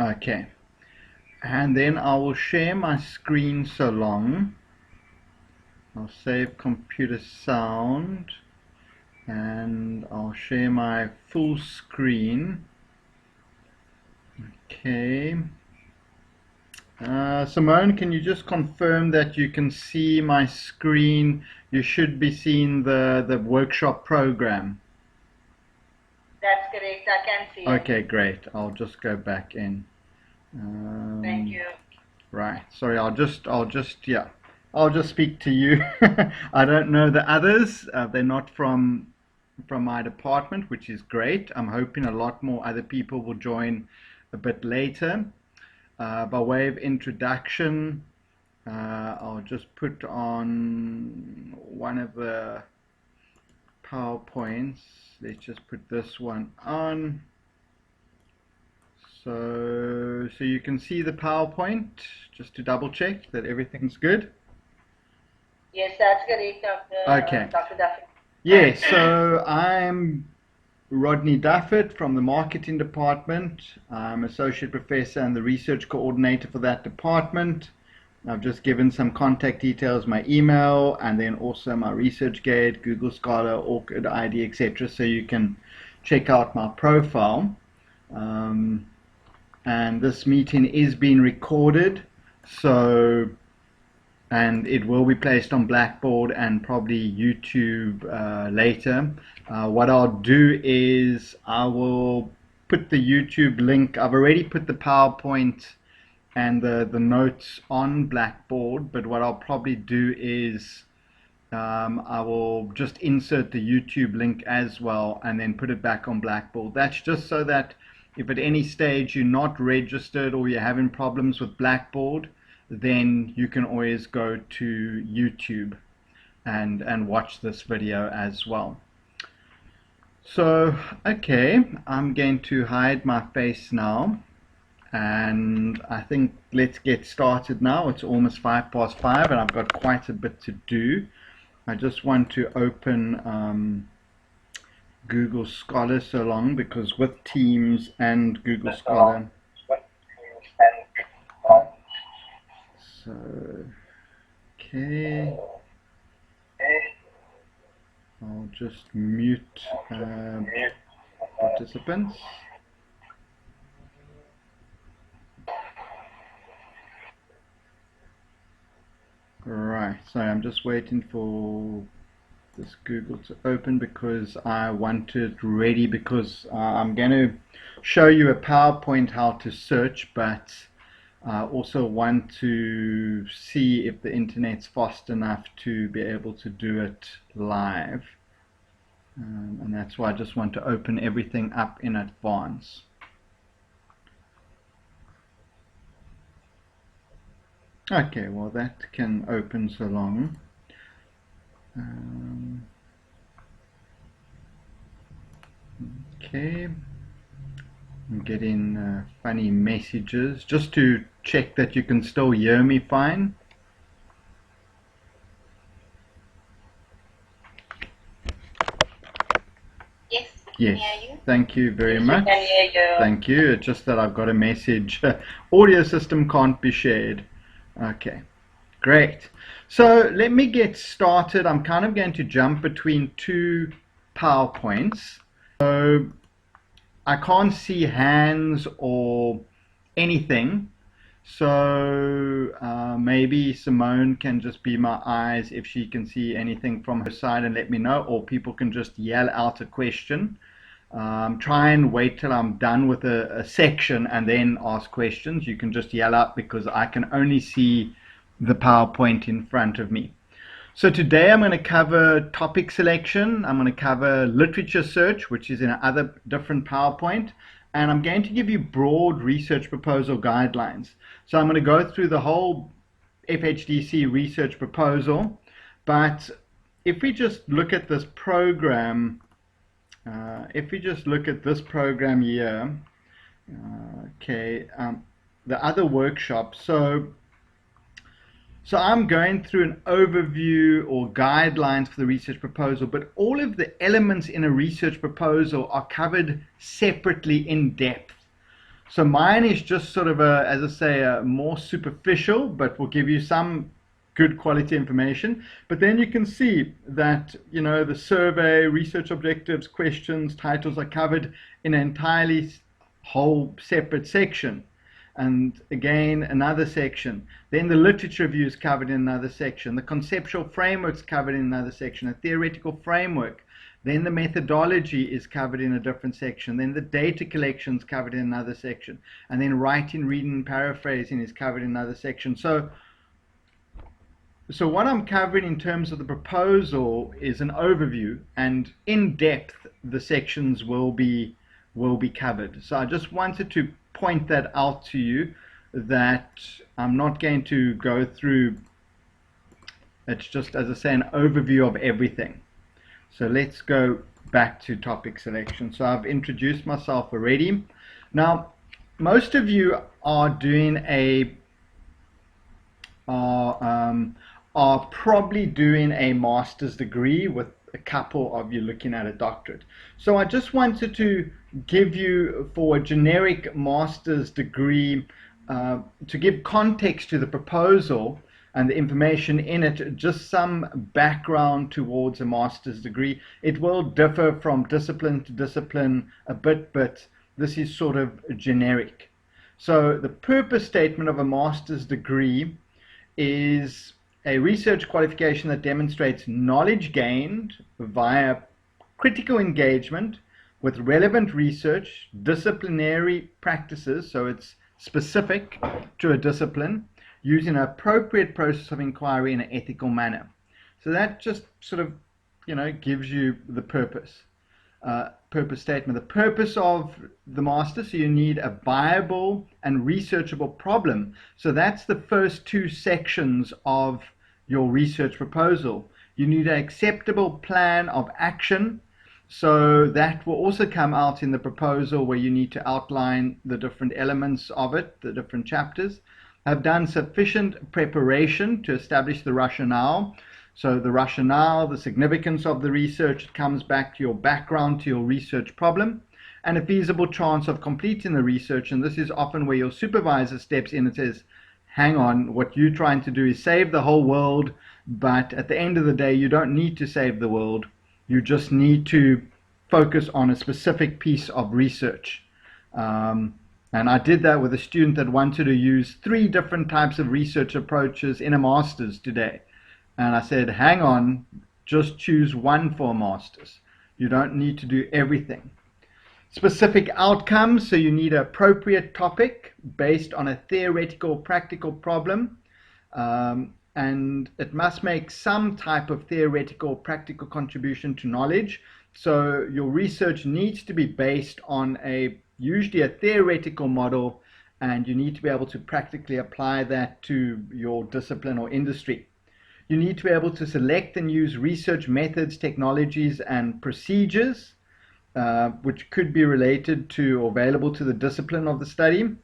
Okay, and then I will share my screen so long. I'll save computer sound and I'll share my full screen. Okay. Simone, can you just confirm that you can see my screen? You should be seeing the workshop program. That's correct. I can see it. Okay, great. I'll just go back in. Thank you. Right. Sorry, I'll just speak to you. I don't know the others. They're not from my department, which is great. I'm hoping a lot more other people will join a bit later. By way of introduction, I'll just put on one of the PowerPoints. Let's just put this one on. So you can see the PowerPoint, just to double check that everything's good. Yes, that's correct, Okay. Dr. Duffy. Yes, so I'm Rodney Duffett from the marketing department. I'm associate professor and the research coordinator for that department. I've just given some contact details, my email, and then also my ResearchGate, Google Scholar, ORCID ID, etc. So you can check out my profile. And this meeting is being recorded, and it will be placed on Blackboard and probably YouTube later. What I'll do is I will put the YouTube link. I've already put the PowerPoint and the notes on Blackboard, but what I'll probably do is I will just insert the YouTube link as well and then put it back on Blackboard. That's just so that if at any stage you're not registered or you're having problems with Blackboard, then you can always go to YouTube and watch this video as well. So, okay, I'm going to hide my face now, and I think let's get started now. It's almost 5:05 and I've got quite a bit to do. I just want to open Google Scholar so long, because with Teams and Google Scholar, so okay, I'll just mute participants. Right, so I'm just waiting for this Google to open because I want it ready, because I'm going to show you a PowerPoint how to search, but I also want to see if the internet's fast enough to be able to do it live, and that's why I just want to open everything up in advance. Okay, well that can open so long. Okay, I'm getting funny messages. Just to check that you can still hear me fine. Yes, we Yes, can hear you. thank you very Yes, much. we can hear you. Thank you. It's just that I've got a message. Audio system can't be shared. Okay, great. So let me get started. I'm kind of going to jump between two PowerPoints. So I can't see hands or anything. So maybe Simone can just be my eyes if she can see anything from her side and let me know, or people can just yell out a question. Try and wait till I'm done with a section and then ask questions. You can just yell out because I can only see the PowerPoint in front of me. So today I'm going to cover topic selection, I'm going to cover literature search, which is in another different PowerPoint, and I'm going to give you broad research proposal guidelines. So I'm going to go through the whole FHDC research proposal, but if we just look at this program, here, okay, the other workshop, so I'm going through an overview or guidelines for the research proposal, but all of the elements in a research proposal are covered separately in depth. So mine is just sort of a, as I say, a more superficial, but will give you some good quality information. But then you can see that, you know, the survey, research objectives, questions, titles are covered in an entirely whole separate section. And again, another section. Then the literature review is covered in another section. The conceptual framework is covered in another section. A theoretical framework. Then the methodology is covered in a different section. Then the data collection is covered in another section. And then writing, reading, and paraphrasing is covered in another section. So what I'm covering in terms of the proposal is an overview, and in depth the sections will be covered. So I just wanted to point that out to you, that I'm not going to go through. It's just, as I say, an overview of everything. So let's go back to topic selection. So I've introduced myself already. Now, most of you are doing are probably doing a master's degree, with a couple of you looking at a doctorate. So I just wanted to give you, for a generic master's degree, to give context to the proposal and the information in it, just some background towards a master's degree. It will differ from discipline to discipline a bit, but this is sort of generic. So the purpose statement of a master's degree is a research qualification that demonstrates knowledge gained via critical engagement with relevant research, disciplinary practices, so it's specific to a discipline, using an appropriate process of inquiry in an ethical manner. So that just sort of, you know, gives you the purpose statement. The purpose of the master, so you need a viable and researchable problem. So that's the first two sections of your research proposal. You need an acceptable plan of action. So that will also come out in the proposal, where you need to outline the different elements of it, the different chapters. Have done sufficient preparation to establish the rationale. So the rationale, the significance of the research, it comes back to your background, to your research problem, and a feasible chance of completing the research. And this is often where your supervisor steps in and says, hang on, what you're trying to do is save the whole world, but at the end of the day, you don't need to save the world. You just need to focus on a specific piece of research. And I did that with a student that wanted to use 3 different types of research approaches in a master's today. And I said, hang on, just choose one for a master's. You don't need to do everything. Specific outcomes, so you need an appropriate topic based on a theoretical practical problem. And it must make some type of theoretical practical contribution to knowledge. So your research needs to be based on usually a theoretical model, and you need to be able to practically apply that to your discipline or industry. You need to be able to select and use research methods, technologies, and procedures, which could be related to or available to the discipline of the study,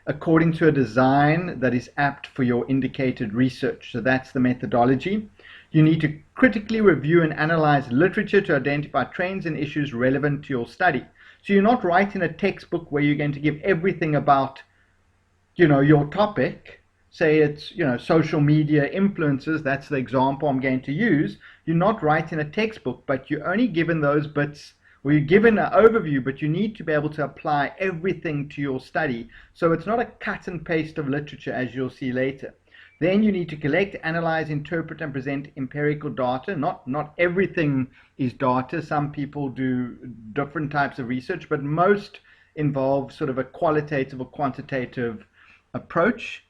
according to a design that is apt for your indicated research. So that's the methodology. You need to critically review and analyze literature to identify trends and issues relevant to your study. So you're not writing a textbook where you're going to give everything about, you know, your topic. Say it's, you know, social media influencers, that's the example I'm going to use. You're not writing a textbook, but you're only given those bits, or you're given an overview, but you need to be able to apply everything to your study. So it's not a cut and paste of literature, as you'll see later. Then you need to collect, analyze, interpret, and present empirical data. Not everything is data. Some people do different types of research, but most involve sort of a qualitative or quantitative approach.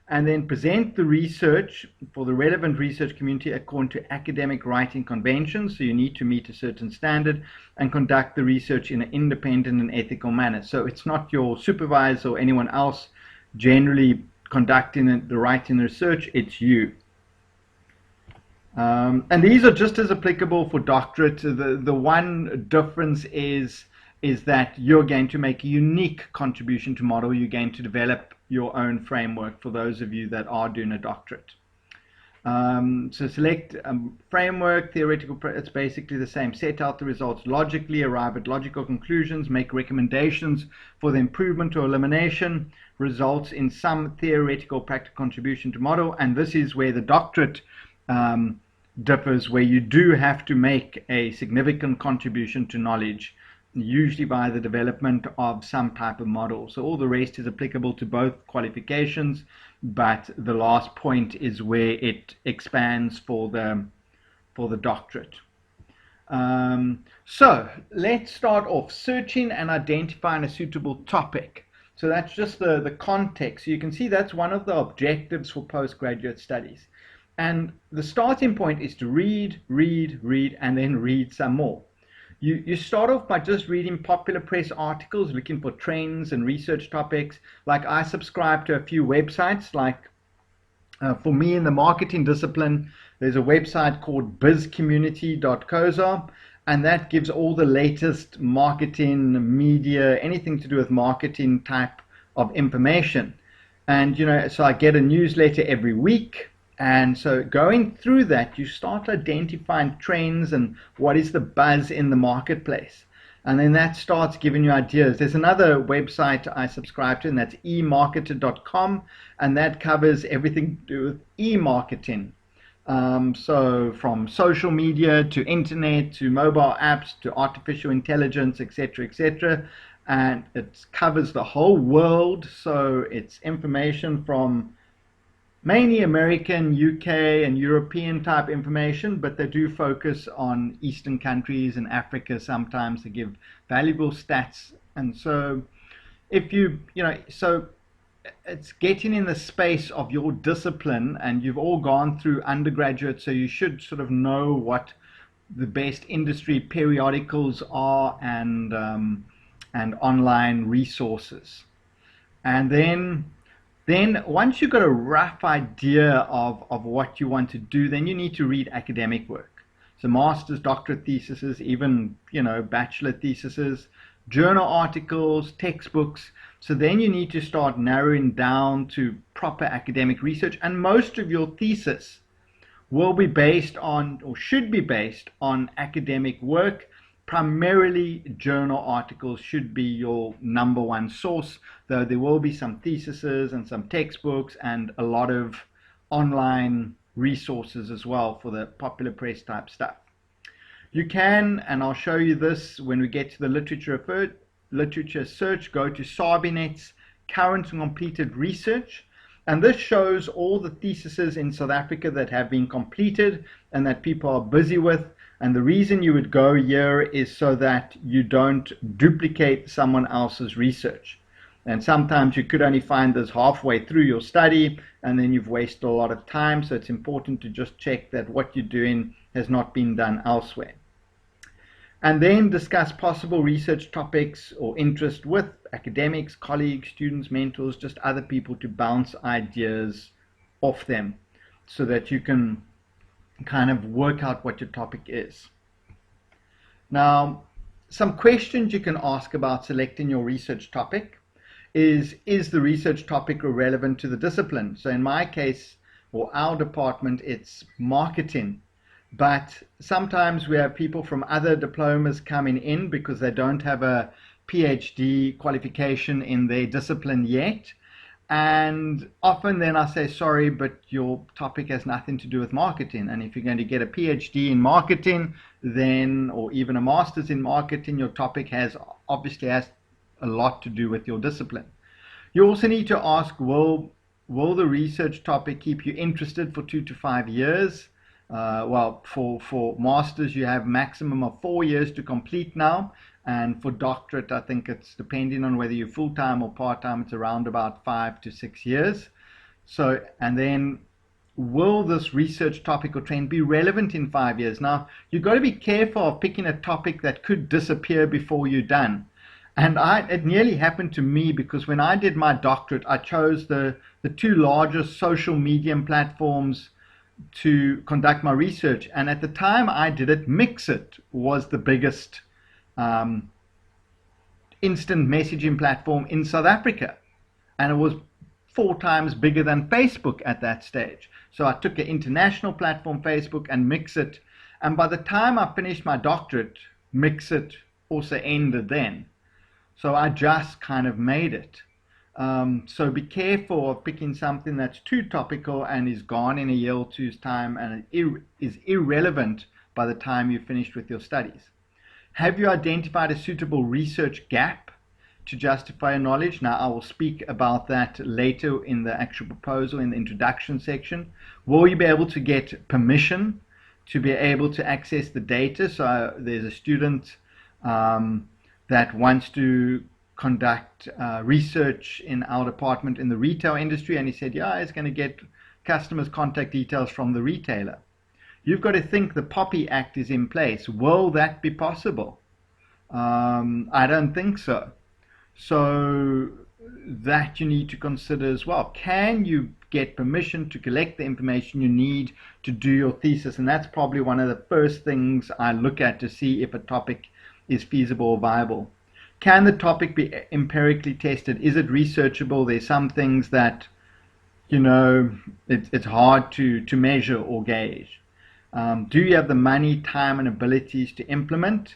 And then present the research for the relevant research community according to academic writing conventions. So you need to meet a certain standard, and conduct the research in an independent and ethical manner. So it's not your supervisor or anyone else generally conducting the writing research, it's you. And these are just as applicable for doctorate. The one difference is that you're going to make a unique contribution to model. You're going to develop your own framework for those of you that are doing a doctorate. So select framework, theoretical, it's basically the same. Set out the results logically, arrive at logical conclusions, make recommendations for the improvement or elimination, results in some theoretical practical contribution to model. And this is where the doctorate differs, where you do have to make a significant contribution to knowledge, usually by the development of some type of model. So all the rest is applicable to both qualifications, but the last point is where it expands for the doctorate. So let's start off searching and identifying a suitable topic. So that's just the context. So you can see that's one of the objectives for postgraduate studies. And the starting point is to read, and then read some more. You start off by just reading popular press articles, looking for trends and research topics. Like I subscribe to a few websites, like for me in the marketing discipline, there's a website called bizcommunity.coza, and that gives all the latest marketing, media, anything to do with marketing type of information. And, so I get a newsletter every week. And so going through that, you start identifying trends and what is the buzz in the marketplace. And then that starts giving you ideas. There's another website I subscribe to, and that's emarketer.com, and that covers everything to do with e-marketing. So from social media to internet to mobile apps to artificial intelligence, etc., etc. And it covers the whole world. So it's information from mainly American, UK, and European type information, but they do focus on Eastern countries and Africa sometimes to give valuable stats. And so so it's getting in the space of your discipline, and you've all gone through undergraduate, so you should sort of know what the best industry periodicals are and online resources. And then once you've got a rough idea of what you want to do, then you need to read academic work. So master's, doctorate theses, even, bachelor theses, journal articles, textbooks. So then you need to start narrowing down to proper academic research. And most of your thesis will be based on, or should be based on, academic work. Primarily journal articles should be your number one source, though there will be some theses and some textbooks and a lot of online resources as well for the popular press type stuff. You can, and I'll show you this when we get to the literature search, go to Sabinet's current and completed research. And this shows all the theses in South Africa that have been completed and that people are busy with. And the reason you would go here is so that you don't duplicate someone else's research. And sometimes you could only find this halfway through your study, and then you've wasted a lot of time. So it's important to just check that what you're doing has not been done elsewhere. And then discuss possible research topics or interest with academics, colleagues, students, mentors, just other people to bounce ideas off them so that you can kind of work out what your topic is. Now, some questions you can ask about selecting your research topic is the research topic relevant to the discipline? So in my case, or our department, it's marketing. But sometimes we have people from other diplomas coming in because they don't have a PhD qualification in their discipline yet. And often then I say, sorry, but your topic has nothing to do with marketing. And if you're going to get a PhD in marketing, then, or even a master's in marketing, your topic obviously has a lot to do with your discipline. You also need to ask, will the research topic keep you interested for 2 to 5 years? Well, for masters, you have maximum of 4 years to complete now. And for doctorate, I think it's depending on whether you're full-time or part-time, it's around about 5 to 6 years. So, and then will this research topic or trend be relevant in 5 years? Now, you've got to be careful of picking a topic that could disappear before you're done. And it nearly happened to me because when I did my doctorate, I chose the 2 largest social media platforms to conduct my research. And at the time I did it, Mixit was the biggest instant messaging platform in South Africa, and it was 4 times bigger than Facebook at that stage. So I took an international platform, Facebook, and Mixit. And by the time I finished my doctorate, Mixit also ended then. So I just kind of made it. So be careful of picking something that's too topical and is gone in a year or two's time and is irrelevant by the time you've finished with your studies. Have you identified a suitable research gap to justify your knowledge? Now, I will speak about that later in the actual proposal in the introduction section. Will you be able to get permission to be able to access the data? So there's a student that wants to conduct research in our department in the retail industry, and he said, yeah, he's going to get customers' contact details from the retailer. You've got to think the POPI Act is in place. Will that be possible? I don't think so. So that you need to consider as well. Can you get permission to collect the information you need to do your thesis? And that's probably one of the first things I look at to see if a topic is feasible or viable. Can the topic be empirically tested? Is it researchable? There's some things that, you know, it's hard to measure or gauge. Do you have the money, time, and abilities to implement?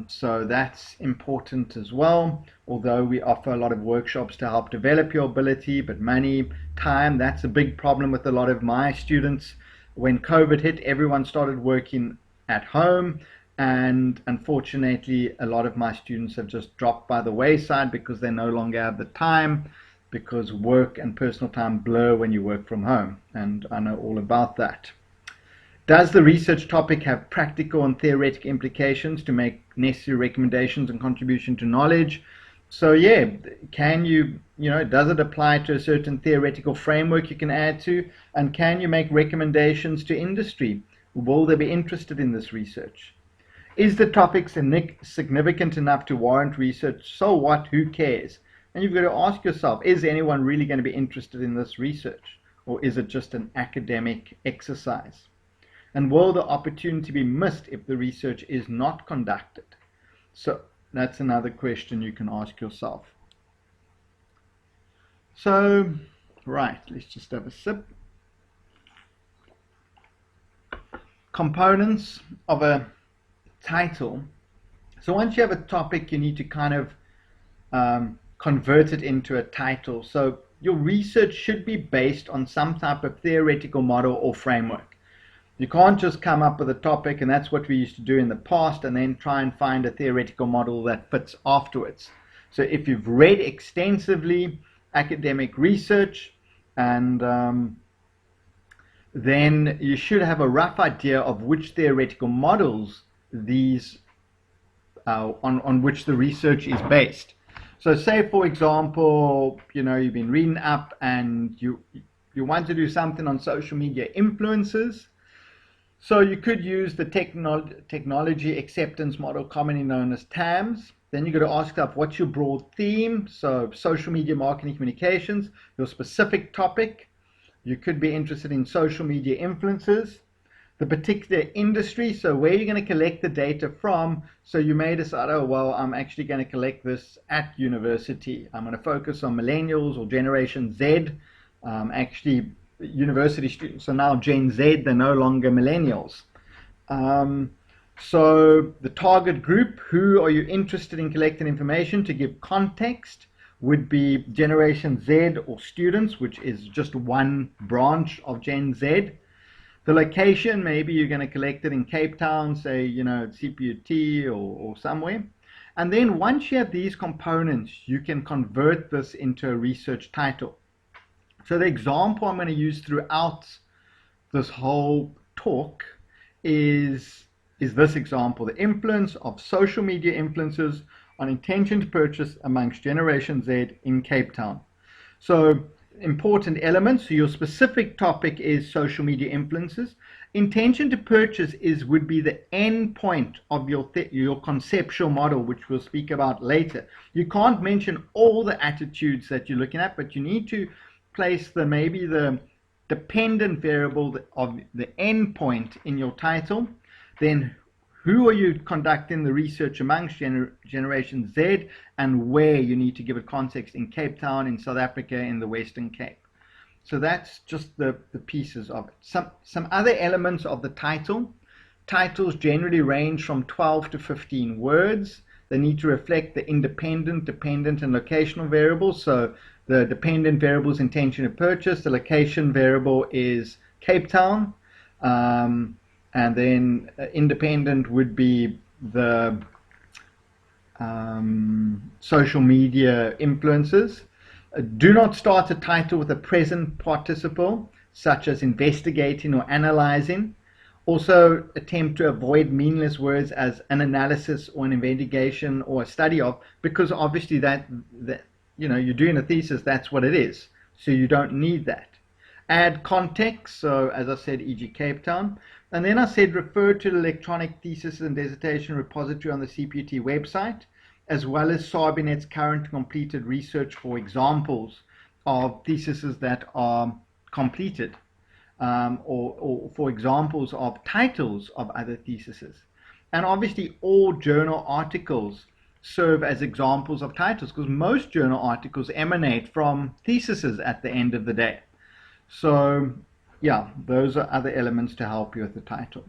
So that's important as well. Although we offer a lot of workshops to help develop your ability, but money, time, that's a big problem with a lot of my students. When COVID hit, everyone started working at home. And unfortunately, a lot of my students have just dropped by the wayside because they no longer have the time, because work and personal time blur when you work from home. And I know all about that. Does the research topic have practical and theoretical implications to make necessary recommendations and contribution to knowledge? So yeah, can you, does it apply to a certain theoretical framework you can add to? And can you make recommendations to industry? Will they be interested in this research? Is the topic significant enough to warrant research? So what? Who cares? And you've got to ask yourself, is anyone really going to be interested in this research? Or is it just an academic exercise? And will the opportunity be missed if the research is not conducted? So that's another question you can ask yourself. So, right, let's just have a sip. Components of a title. So once you have a topic, you need to kind of convert it into a title. So your research should be based on some type of theoretical model or framework. You can't just come up with a topic, and that's what we used to do in the past, and then try and find a theoretical model that fits afterwards. So if you've read extensively academic research, and then you should have a rough idea of which theoretical models these on which the research is based. So say, for example, you've been reading up and you want to do something on social media influencers. So you could use the technology acceptance model, commonly known as TAMS. Then you've got to ask yourself, what's your broad theme? So social media marketing communications, your specific topic. You could be interested in social media influencers, the particular industry, so where you're going to collect the data from. So you may decide, oh, well, I'm actually going to collect this at university. I'm going to focus on millennials or Generation Z. Actually, university students are now Gen Z, they're no longer millennials. So the target group, who are you interested in collecting information to give context, would be Generation Z or students, which is just one branch of Gen Z. The location, maybe you're going to collect it in Cape Town, say, CPUT or somewhere. And then once you have these components, you can convert this into a research title. So the example I'm going to use throughout this whole talk is this example: the influence of social media influencers on intention to purchase amongst Generation Z in Cape Town. So important elements. So your specific topic is social media influencers. Intention to purchase would be the end point of your conceptual model, which we'll speak about later. You can't mention all the attitudes that you're looking at, but you need to place maybe the dependent variable of the end point in your title. Then who are you conducting the research amongst, Generation Z, and where you need to give it context, in Cape Town, in South Africa, in the Western Cape. So that's just the pieces of it. Some other elements of the title. Titles generally range from 12 to 15 words. They need to reflect the independent, dependent, and locational variables. So the dependent variable is intention of purchase. The location variable is Cape Town. And then independent would be the social media influences. Do not start a title with a present participle, such as investigating or analyzing. Also attempt to avoid meaningless words as an analysis or an investigation or a study of, because obviously that you're doing a thesis, that's what it is. So you don't need that. Add context, so as I said, e.g. Cape Town. And then I said refer to the electronic thesis and dissertation repository on the CPUT website, as well as SARBINet's current completed research for examples of theses that are completed, or for examples of titles of other theses. And obviously all journal articles serve as examples of titles, because most journal articles emanate from theses at the end of the day. So yeah, those are other elements to help you with the title.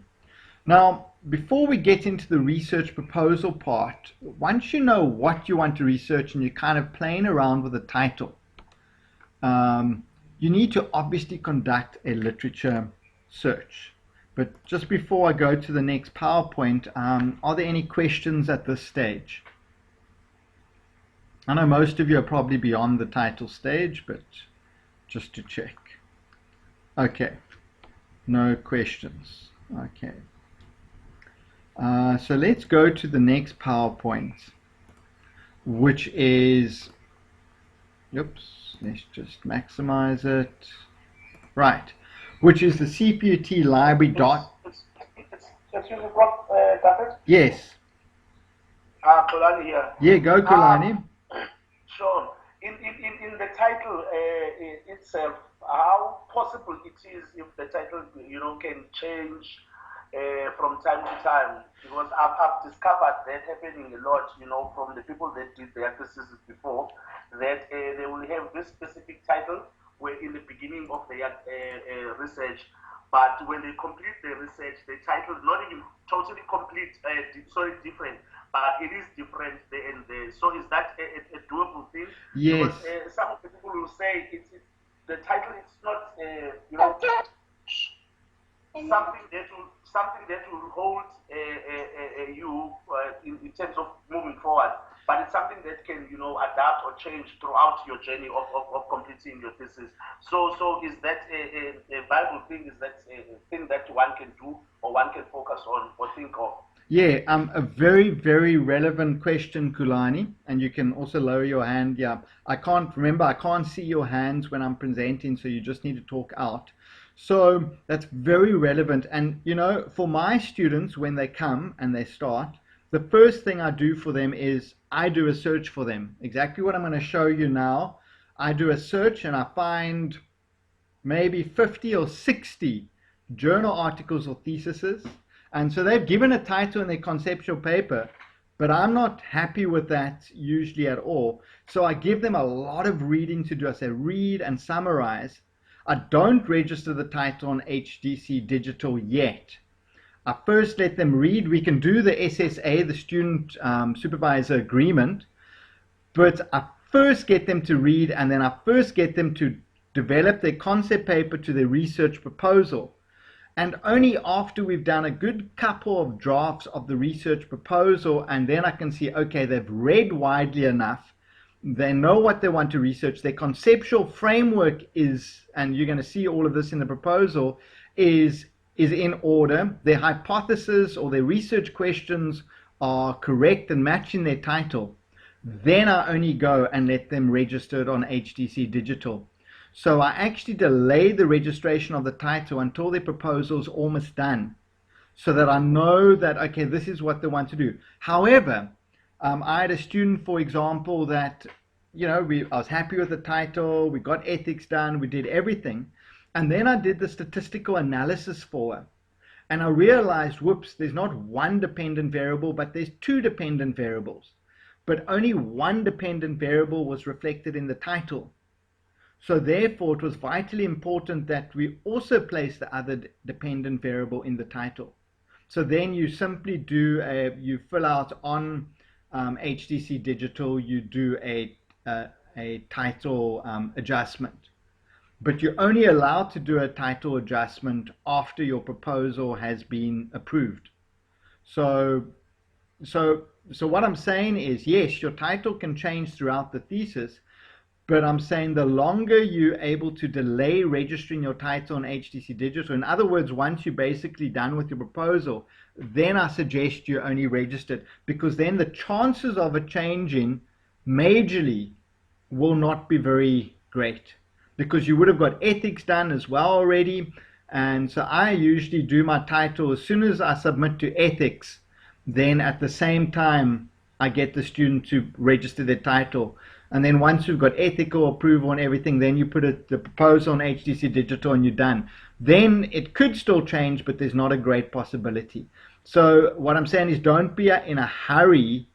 Now, before we get into the research proposal part, once you know what you want to research and you're kind of playing around with the title, you need to obviously conduct a literature search. But just before I go to the next PowerPoint, are there any questions at this stage? I know most of you are probably beyond the title stage, but just to check. Okay, no questions. Okay. So let's go to the next PowerPoint, which is, oops, let's just maximize it. Right, which is the CPUT library Excuse me, Prof. David? Yes. Kulani here. Yeah, go Kulani. Sure. In the title itself, how possible it is if the title, can change from time to time, because I've discovered that happening a lot, from the people that did their thesis before, that they will have this specific title where in the beginning of their research, but when they complete the research, the title is not even totally complete, different, but it is different. So is that a doable thing? Yes. Because some of the people will say the title is not, something that will hold you in terms of moving forward, but it's something that can adapt or change throughout your journey of completing your thesis. So is that a viable thing? Is that a thing that one can do or one can focus on or think of? Yeah, a very, very relevant question, Kulani, and you can also lower your hand. Yeah, I can't see your hands when I'm presenting, so you just need to talk out. So that's very relevant. And for my students, when they come and they start, the first thing I do for them is I do a search for them. Exactly what I'm going to show you now. I do a search and I find maybe 50 or 60 journal articles or theses. And so they've given a title in their conceptual paper, but I'm not happy with that usually at all. So I give them a lot of reading to do. I say read and summarize. I don't register the title on HDC Digital yet. I first let them read. We can do the SSA, the Student Supervisor Agreement, but I first get them to read, and then I first get them to develop their concept paper to their research proposal. And only after we've done a good couple of drafts of the research proposal, and then I can see, okay, they've read widely enough, they know what they want to research, their conceptual framework is, and you're going to see all of this in the proposal, is in order, their hypothesis or their research questions are correct and matching their title, then I only go and let them register it on HDC Digital. So I actually delay the registration of the title until the proposal is almost done, so that I know that, okay, this is what they want to do. However, I had a student, for example, that, I was happy with the title, we got ethics done, we did everything, and then I did the statistical analysis for her. And I realized, whoops, there's not one dependent variable, but there's two dependent variables. But only one dependent variable was reflected in the title. So therefore, it was vitally important that we also place the other dependent variable in the title. So then you simply you fill out on HTC Digital, you do a title adjustment. But you're only allowed to do a title adjustment after your proposal has been approved. So what I'm saying is, yes, your title can change throughout the thesis, but I'm saying the longer you're able to delay registering your title on HTC Digital, in other words, once you're basically done with your proposal, then I suggest you only register it, because then the chances of it changing majorly will not be very great, because you would have got ethics done as well already. And so I usually do my title as soon as I submit to ethics, then at the same time I get the student to register their title. And then once you've got ethical approval and everything, then you put the proposal on HTC Digital and you're done. Then it could still change, but there's not a great possibility. So what I'm saying is, don't be in a hurry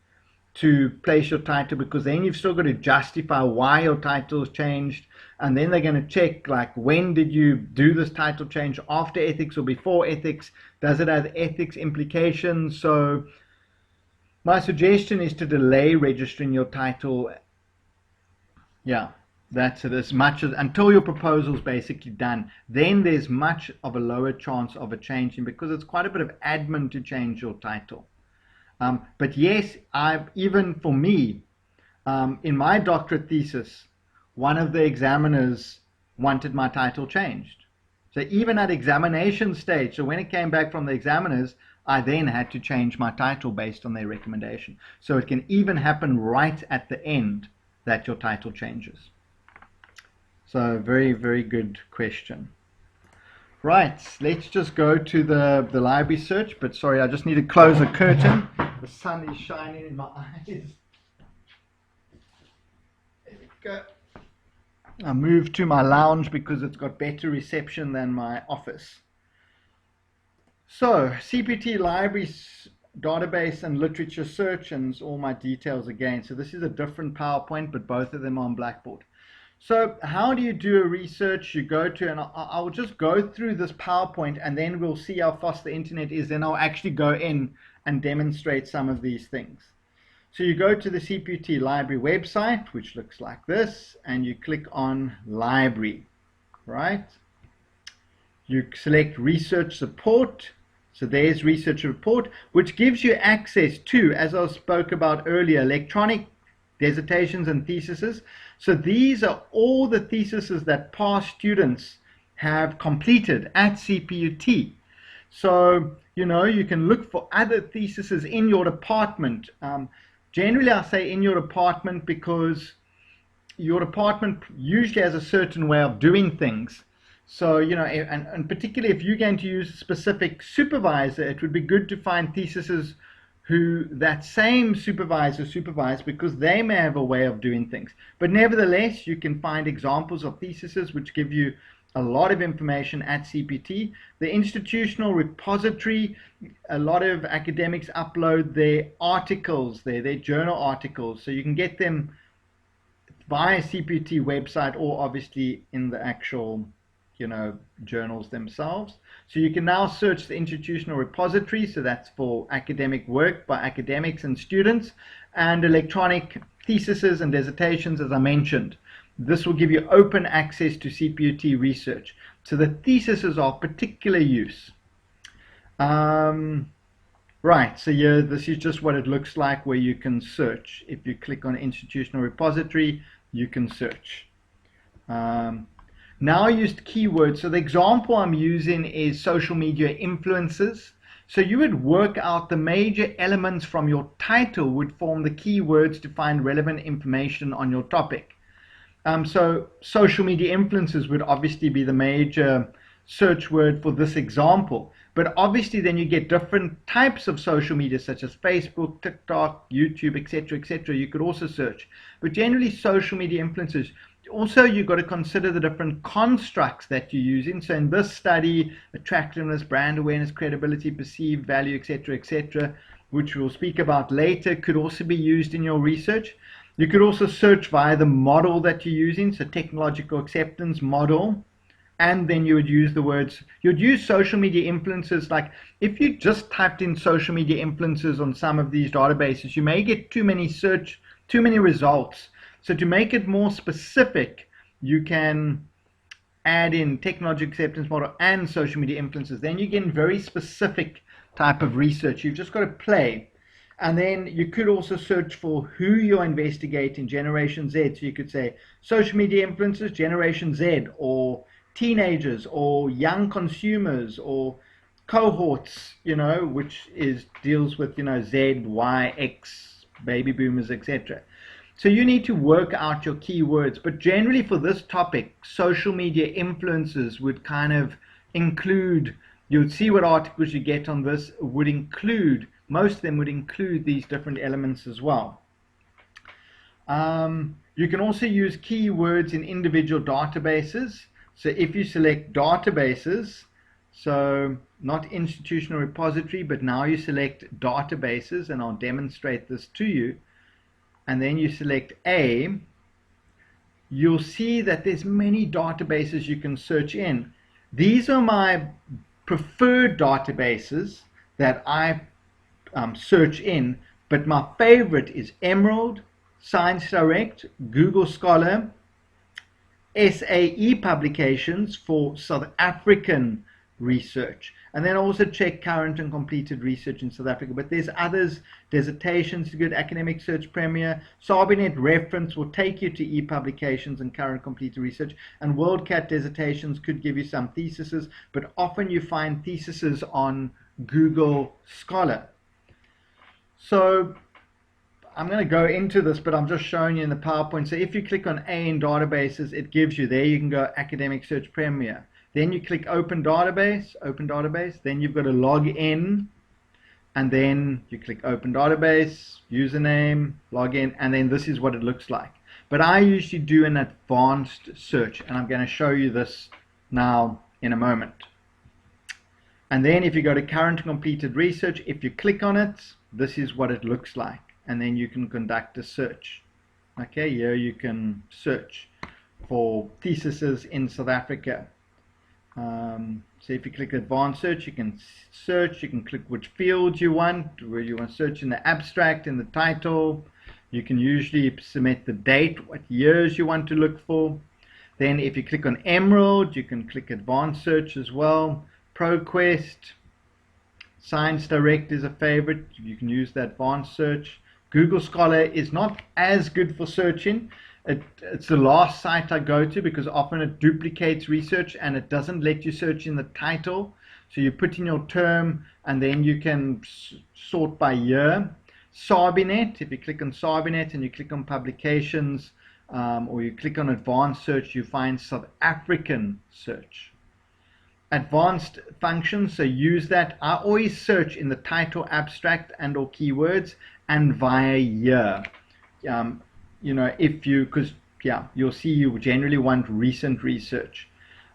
to place your title, because then you've still got to justify why your title has changed. And then they're going to check, like, when did you do this title change, after ethics or before ethics? Does it have ethics implications? So my suggestion is to delay registering your title. Yeah, that's it, as much as until your proposal is basically done. Then there's much of a lower chance of it changing, because it's quite a bit of admin to change your title. But yes, even for me, in my doctorate thesis, one of the examiners wanted my title changed. So even at examination stage, so when it came back from the examiners, I then had to change my title based on their recommendation. So it can even happen right at the end that your title changes. So very, very good question. Right, let's just go to the library search, but sorry, I just need to close a curtain. The sun is shining in my eyes. There we go. I moved to my lounge because it's got better reception than my office. So, CPT library database and literature search, and all my details again. So this is a different PowerPoint, but both of them are on Blackboard. So how do you do a research? You go to, and I'll just go through this PowerPoint, and then we'll see how fast the internet is. Then I'll actually go in and demonstrate some of these things. So you go to the CPT library website, which looks like this, and you click on library, right? You select research support. So there's research report, which gives you access to, as I spoke about earlier, electronic dissertations and theses. So these are all the theses that past students have completed at CPUT. So, you know, you can look for other theses in your department. Generally, I say in your department because your department usually has a certain way of doing things. So, you know, and particularly if you're going to use a specific supervisor, it would be good to find theses who that same supervisor supervised, because they may have a way of doing things. But nevertheless, you can find examples of theses which give you a lot of information at CPT. The institutional repository, a lot of academics upload their articles there, their journal articles, so you can get them via CPT website or obviously in the actual, you know, journals themselves. So you can now search the institutional repository, so that's for academic work by academics and students, and electronic theses and dissertations, as I mentioned. This will give you open access to CPUT research. So the theses are of particular use. Right, so here, this is just what it looks like where you can search. If you click on institutional repository, you can search. Now I used keywords. So the example I'm using is social media influencers. So you would work out the major elements from your title would form the keywords to find relevant information on your topic. So social media influencers would obviously be the major search word for this example. But obviously then you get different types of social media, such as Facebook, TikTok, YouTube, etc., etc. You could also search. But generally social media influencers, also you've got to consider the different constructs that you're using. So in this study, attractiveness, brand awareness, credibility, perceived value, etc., which we'll speak about later, could also be used in your research. You could also search via the model that you're using, so technological acceptance model, and then you would use the words, you'd use social media influencers. Like if you just typed in social media influencers on some of these databases, you may get too many results. So to make it more specific, you can add in technology acceptance model and social media influencers. Then you get very specific type of research. You've just got to play. And then you could also search for who you're investigating, Generation Z. So you could say social media influencers, Generation Z, or teenagers, or young consumers, or cohorts, which deals with, Z, Y, X, baby boomers, etc. So you need to work out your keywords. But generally for this topic, social media influencers would kind of include, you'd see what articles you get on this would include, most of them would include these different elements as well. You can also use keywords in individual databases. So if you select databases, so not institutional repository, but now you select databases, and I'll demonstrate this to you, and then you select A, you'll see that there's many databases you can search in. These are my preferred databases that I search in, but my favorite is Emerald, Science Direct, Google Scholar, SAE Publications for South African research, and then also check current and completed research in South Africa. But there's others. Dissertations, good. Academic Search Premier, Sabinet Reference will take you to e-publications and current completed research, and WorldCat Dissertations could give you some theses, but often you find theses on Google Scholar. So I'm going to go into this, but I'm just showing you in the PowerPoint. So if you click on A in databases, it gives you, there you can go Academic Search Premier. Then you click Open Database, then you've got to log in, and then you click Open Database, username, login, and then this is what it looks like. But I usually do an advanced search, and I'm going to show you this now in a moment. And then if you go to current completed research, if you click on it, this is what it looks like. And then you can conduct a search. Okay, here you can search for theses in South Africa. So if you click advanced search, you can search, you can click which fields you want, where you want to search in the abstract, in the title. You can usually submit the date, what years you want to look for. Then if you click on Emerald, you can click advanced search as well. ProQuest, Science Direct is a favorite. You can use the advanced search. Google Scholar is not as good for searching. It's the last site I go to because often it duplicates research and it doesn't let you search in the title. So you put in your term and then you can sort by year. Sabinet, if you click on Sabinet and you click on publications or you click on advanced search, you find South African search. Advanced functions, so use that. I always search in the title, abstract, and or keywords and via year. Because you'll see you generally want recent research.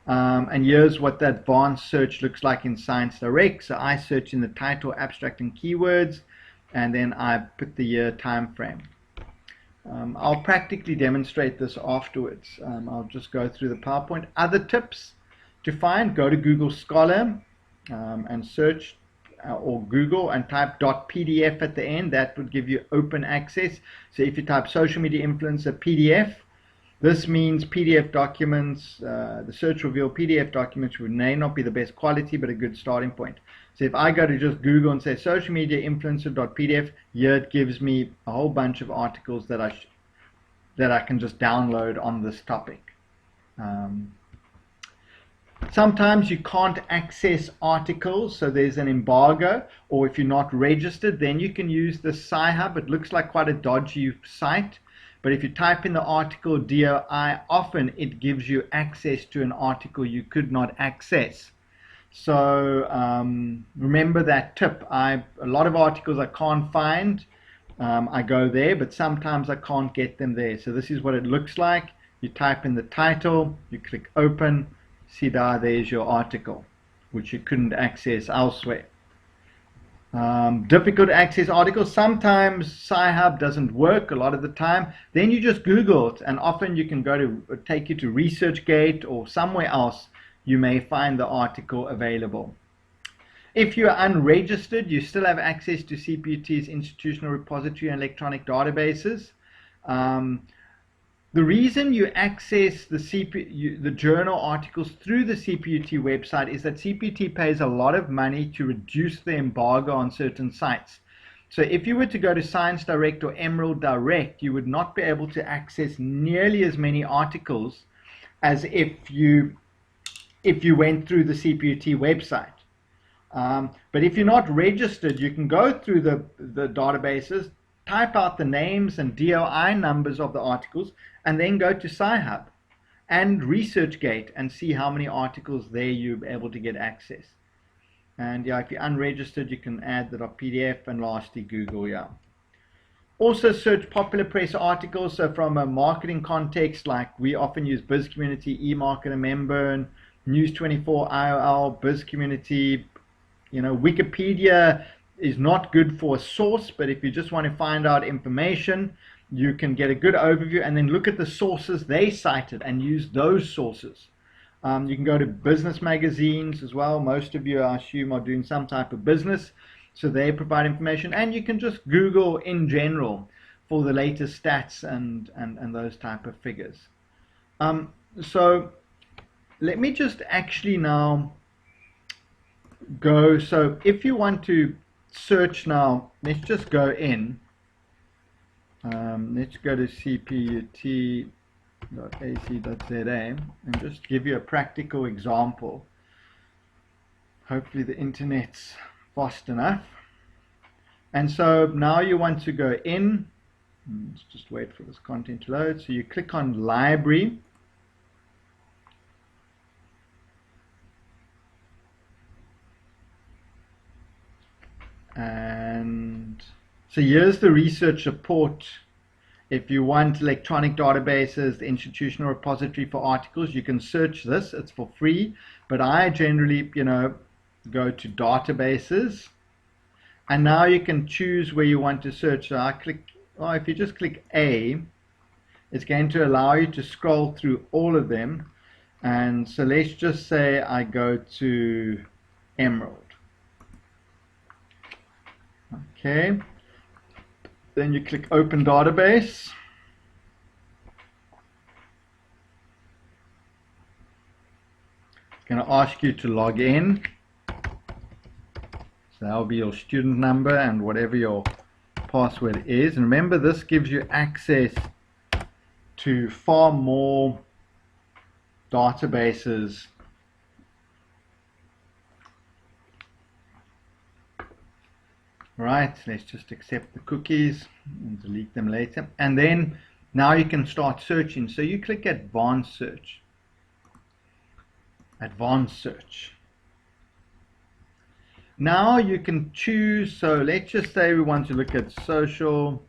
And here's what the advanced search looks like in Science Direct. So I search in the title, abstract, and keywords, and then I put the year time frame. I'll practically demonstrate this afterwards. I'll just go through the PowerPoint. Other tips to find, go to Google Scholar and search or Google and type .pdf at the end. That would give you open access. So if you type social media influencer PDF, this means PDF documents. The search revealed PDF documents which may not be the best quality, but a good starting point. So if I go to just Google and say social media influencer.pdf, here it gives me a whole bunch of articles that I can just download on this topic. Sometimes you can't access articles, so there's an embargo, or if you're not registered, then you can use the Sci-Hub. It looks like quite a dodgy site, but if you type in the article DOI, often it gives you access to an article you could not access. So remember that tip. A lot of articles I can't find, I go there, but sometimes I can't get them there. So this is what it looks like. you type in the title, you click open, see there's your article, which you couldn't access elsewhere. Difficult to access articles. Sometimes Sci-Hub doesn't work a lot of the time. Then you just Google it, and often you can go to take you to ResearchGate or somewhere else. You may find the article available. If you are unregistered, you still have access to CPUT's institutional repository and electronic databases. The reason you access the journal articles through the CPUT website is that CPUT pays a lot of money to reduce the embargo on certain sites. So if you were to go to Science Direct or Emerald Direct, you would not be able to access nearly as many articles as if you went through the CPUT website. But if you're not registered, you can go through the databases, type out the names and DOI numbers of the articles, and then go to Sci-Hub and ResearchGate and see how many articles there you're able to get access. And yeah, if you're unregistered, you can add that of PDF, and lastly Google. Yeah. Also search popular press articles. So from a marketing context, like we often use BizCommunity, eMarketer, Memburn, News24, IOL, BizCommunity. You know, Wikipedia is not good for a source, but if you just want to find out information, you can get a good overview and then look at the sources they cited and use those sources. You can go to business magazines as well. Most of you, I assume, are doing some type of business, so they provide information. And you can just Google in general for the latest stats and those type of figures. So let me just actually now go. So if you want to search now, let's just go in. Let's go to cput.ac.za and just give you a practical example. Hopefully the internet's fast enough. And so now you want to go in. Let's just wait for this content to load. So you click on library. And so here's the research support. If you want electronic databases, the institutional repository for articles, you can search this. It's for free, but I generally, go to databases, and now you can choose where you want to search. So if you just click A, it's going to allow you to scroll through all of them. And so let's just say I go to Emerald. Okay, then you click Open Database. It's going to ask you to log in. So that'll be your student number and whatever your password is. And remember, this gives you access to far more databases. Right, let's just accept the cookies and delete them later. And then now you can start searching. So you click Advanced Search. Advanced Search. Now you can choose, so let's just say we want to look at social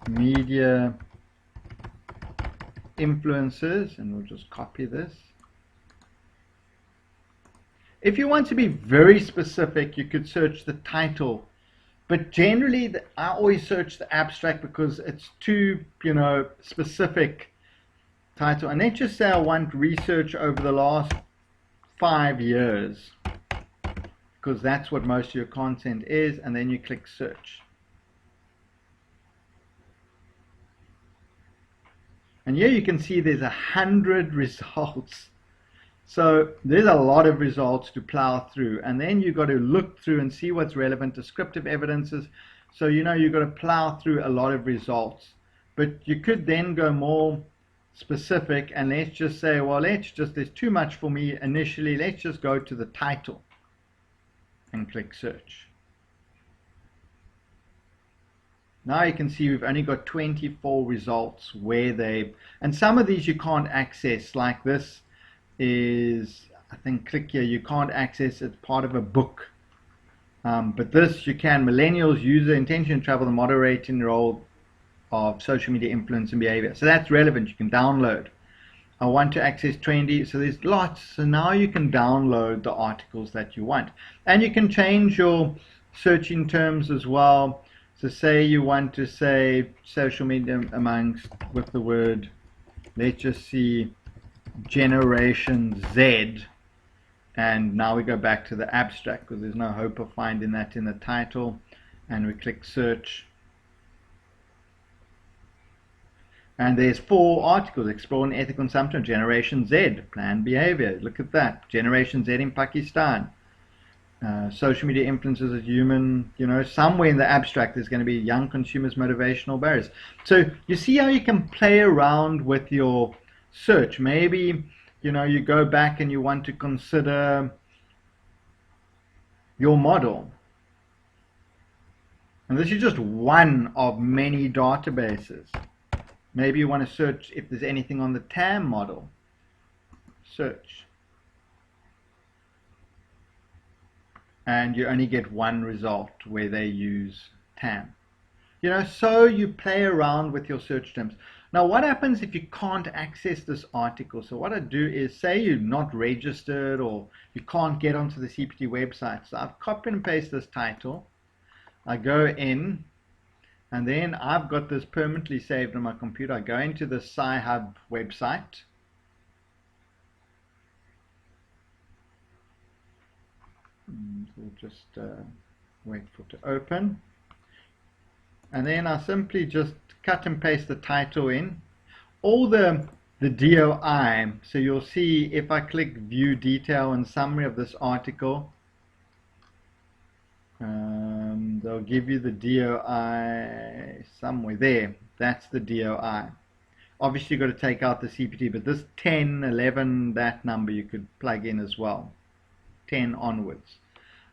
media influencers, and we'll just copy this. If you want to be very specific, you could search the title, but generally I always search the abstract because it's too, specific title. And let's just say I want research over the last 5 years, because that's what most of your content is, and then you click search. And here you can see there's 100 results. So there's a lot of results to plow through, and then you've got to look through and see what's relevant. Descriptive evidences. So you've got to plow through a lot of results, but you could then go more specific, and let's just say, well, there's too much for me initially. Let's just go to the title and click search. Now you can see we've only got 24 results and some of these you can't access, like this is, I think, click here, you can't access it, part of a book. But this you can. Millennials, user intention, travel, the moderating role, of social media influence and behavior. So that's relevant. You can download. I want to access trendy. So there's lots. So now you can download the articles that you want. And you can change your searching terms as well. So say you want to say social media amongst with the word, let's just see, Generation Z. And now we go back to the abstract because there's no hope of finding that in the title. And we click search. And there's 4 articles: exploring ethical consumption, Generation Z, planned behavior. Look at that. Generation Z in Pakistan. Social media influences as human, somewhere in the abstract there's going to be young consumers motivational barriers. So you see how you can play around with your search. Maybe, you go back and you want to consider your model. And this is just one of many databases. Maybe you want to search if there's anything on the TAM model. Search. And you only get one result where they use TAM. So you play around with your search terms. Now, what happens if you can't access this article? So what I do is, say you're not registered or you can't get onto the CPT website. So I've copy and paste this title. I go in, and then I've got this permanently saved on my computer. I go into the Sci-Hub website. We'll just wait for it to open. And then I simply just cut and paste the title in. All the DOI, so you'll see if I click view detail and summary of this article, they'll give you the DOI somewhere there. That's the DOI. Obviously you've got to take out the CPT, but this 10, 11, that number you could plug in as well. 10 onwards.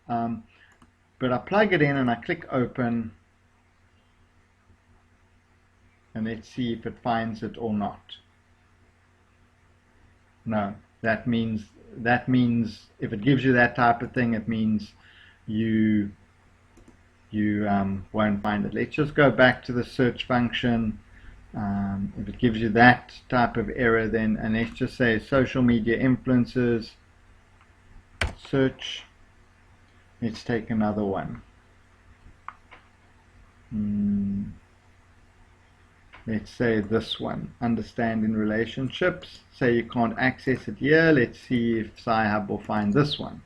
But I plug it in and I click open, and let's see if it finds it or not. No, that means if it gives you that type of thing, it means you won't find it. Let's just go back to the search function. If it gives you that type of error, then, and let's just say social media influencers, search. Let's take another one. Let's say this one, understanding relationships. Say you can't access it here. Let's see if Sci-Hub will find this one.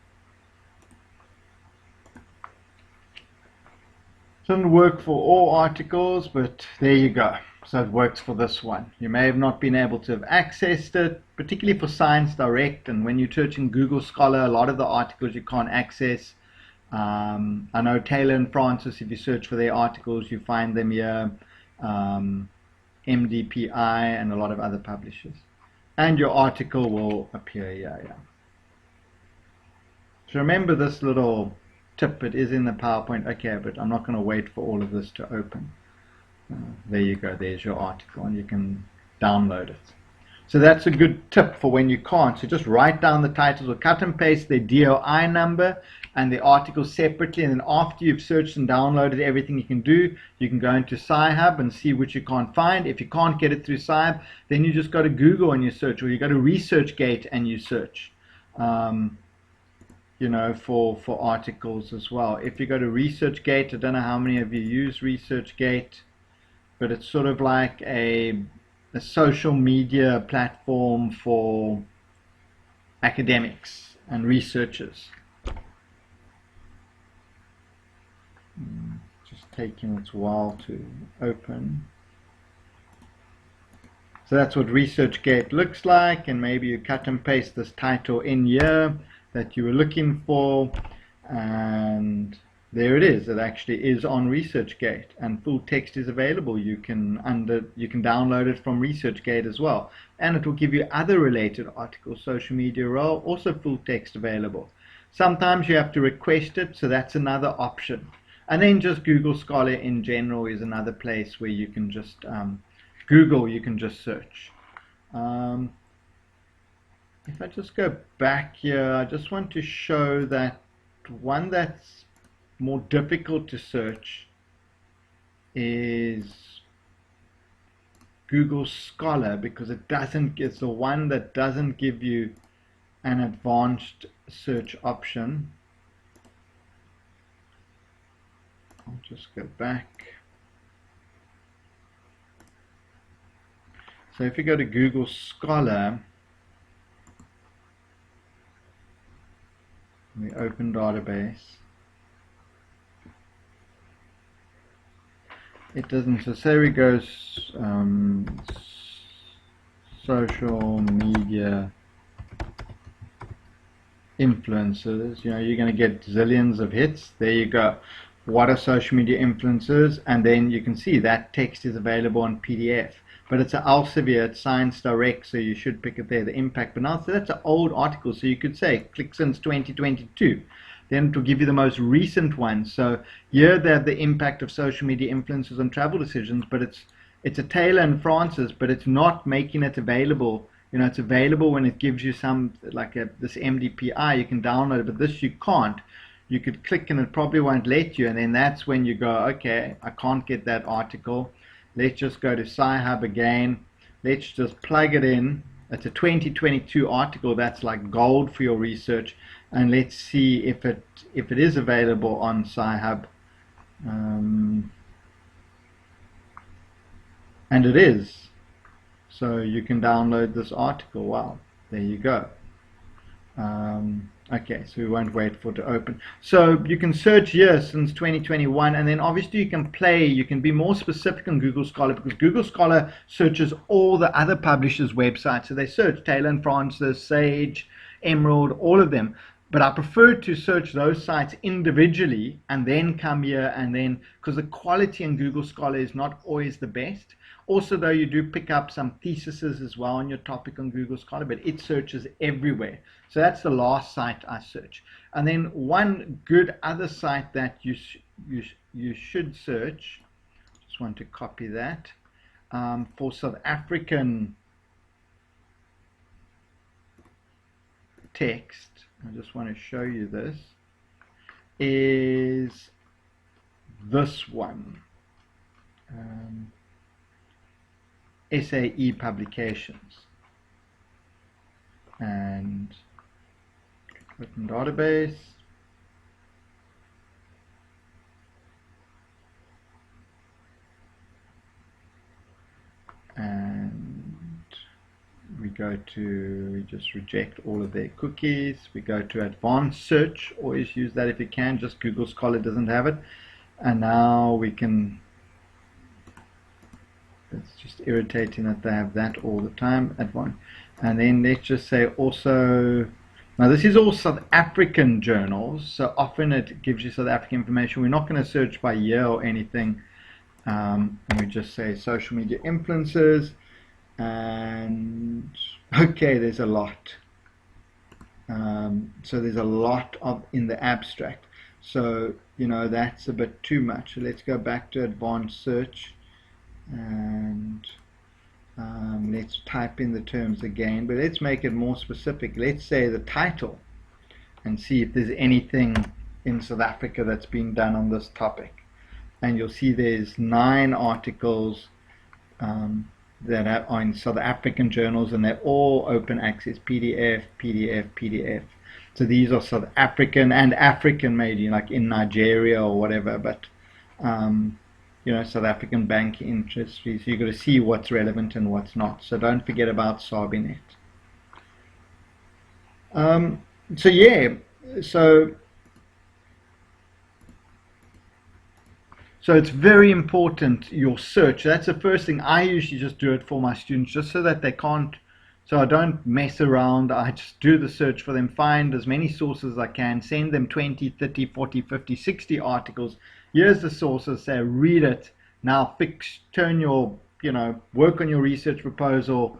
Doesn't work for all articles, but there you go. So it works for this one. You may have not been able to have accessed it, particularly for Science Direct, and when you're searching Google Scholar, a lot of the articles you can't access. I know Taylor and Francis, if you search for their articles, you find them here, MDPI and a lot of other publishers. And your article will appear here. Yeah. So remember this little tip, it is in the PowerPoint. Okay, but I'm not going to wait for all of this to open. There you go, there's your article, and you can download it. So that's a good tip for when you can't. So just write down the titles or cut and paste their DOI number and the article separately, and then after you've searched and downloaded everything you can do, you can go into Sci-Hub and see which you can't find. If you can't get it through Sci-Hub, then you just go to Google and you search, or you go to ResearchGate and you search, for articles as well. If you go to ResearchGate, I don't know how many of you use ResearchGate, but it's sort of like a social media platform for academics and researchers. Just taking its while to open. So that's what ResearchGate looks like, and maybe you cut and paste this title in here that you were looking for, and there it is. It actually is on ResearchGate, and full text is available. You can download it from ResearchGate as well, and it will give you other related articles. Social media role, also full text available. Sometimes you have to request it, so that's another option. And then just Google Scholar in general is another place where you can just Google, you can just search. If I just go back here, I just want to show that one that's more difficult to search is Google Scholar because it's the one that doesn't give you an advanced search option. I'll just go back. So if you go to Google Scholar, we open database. It doesn't. So say we go social media influencers. You know, you're going to get zillions of hits. There you go. What are social media influencers? And then you can see that text is available on PDF. But it's an Elsevier, it's Science Direct, so you should pick it there, the impact. But now, so that's an old article, so you could say, click since 2022. Then it will give you the most recent one. So here they have the impact of social media influencers on travel decisions, but it's a Taylor and Francis, but it's not making it available. You know, it's available when it gives you some, like this MDPI, you can download it, but this you can't. You could click and it probably won't let you, and then that's when you go, okay, I can't get that article. Let's just go to Sci-Hub again. Let's just plug it in. It's a 2022 article that's like gold for your research, and let's see if it is available on Sci-Hub. And it is. So you can download this article. Wow, there you go. Okay, so we won't wait for it to open. So you can search here since 2021, and then obviously you can be more specific on Google Scholar, because Google Scholar searches all the other publishers' websites. So they search Taylor and Francis, Sage, Emerald, all of them. But I prefer to search those sites individually and then come here, and then, because the quality in Google Scholar is not always the best. Also, though, you do pick up some theses as well on your topic on Google Scholar, but it searches everywhere. So that's the last site I search. And then one good other site that you should search, just want to copy that, for South African text, I just want to show you this, is this one. SAE Publications, and open database, and we just reject all of their cookies. We go to advanced search. Always use that if you can. Just Google Scholar doesn't have it, and now we can. It's just irritating that they have that all the time at one. And then let's just say also, now this is all South African journals, so often it gives you South African information. We're not going to search by year or anything. And we just say social media influencers, and okay, there's a lot. So there's a lot in the abstract. So, you know, that's a bit too much. So let's go back to advanced search. And let's type in the terms again, but let's make it more specific. Let's say the title and see if there's anything in South Africa that's been done on this topic. And you'll see there's 9 articles that are in South African journals, and they're all open access, PDF, PDF, PDF. So these are South African and African, maybe like in Nigeria or whatever, but you know, South African bank interest. So you've got to see what's relevant and what's not. So don't forget about Sabinet. So yeah, so it's very important, your search. That's the first thing. I usually just do it for my students, just so that they can't, so I don't mess around. I just do the search for them, find as many sources as I can, send them 20, 30, 40, 50, 60 articles. Here's the sources, say read it, now turn your, you know, work on your research proposal,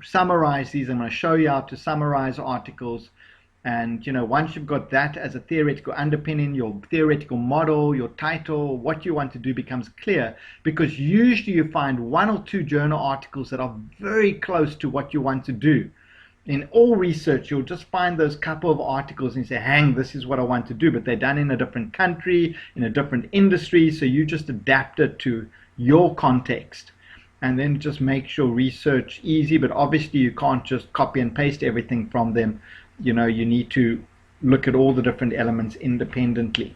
summarize these. I'm going to show you how to summarize articles. And, you know, once you've got that as a theoretical underpinning, your theoretical model, your title, what you want to do becomes clear, because usually you find 1 or 2 journal articles that are very close to what you want to do. In all research, you'll just find those couple of articles and say, hang, this is what I want to do, but they're done in a different country, in a different industry, so you just adapt it to your context. and then it just makes your research easy. But obviously you can't just copy and paste everything from them. You know, you need to look at all the different elements independently.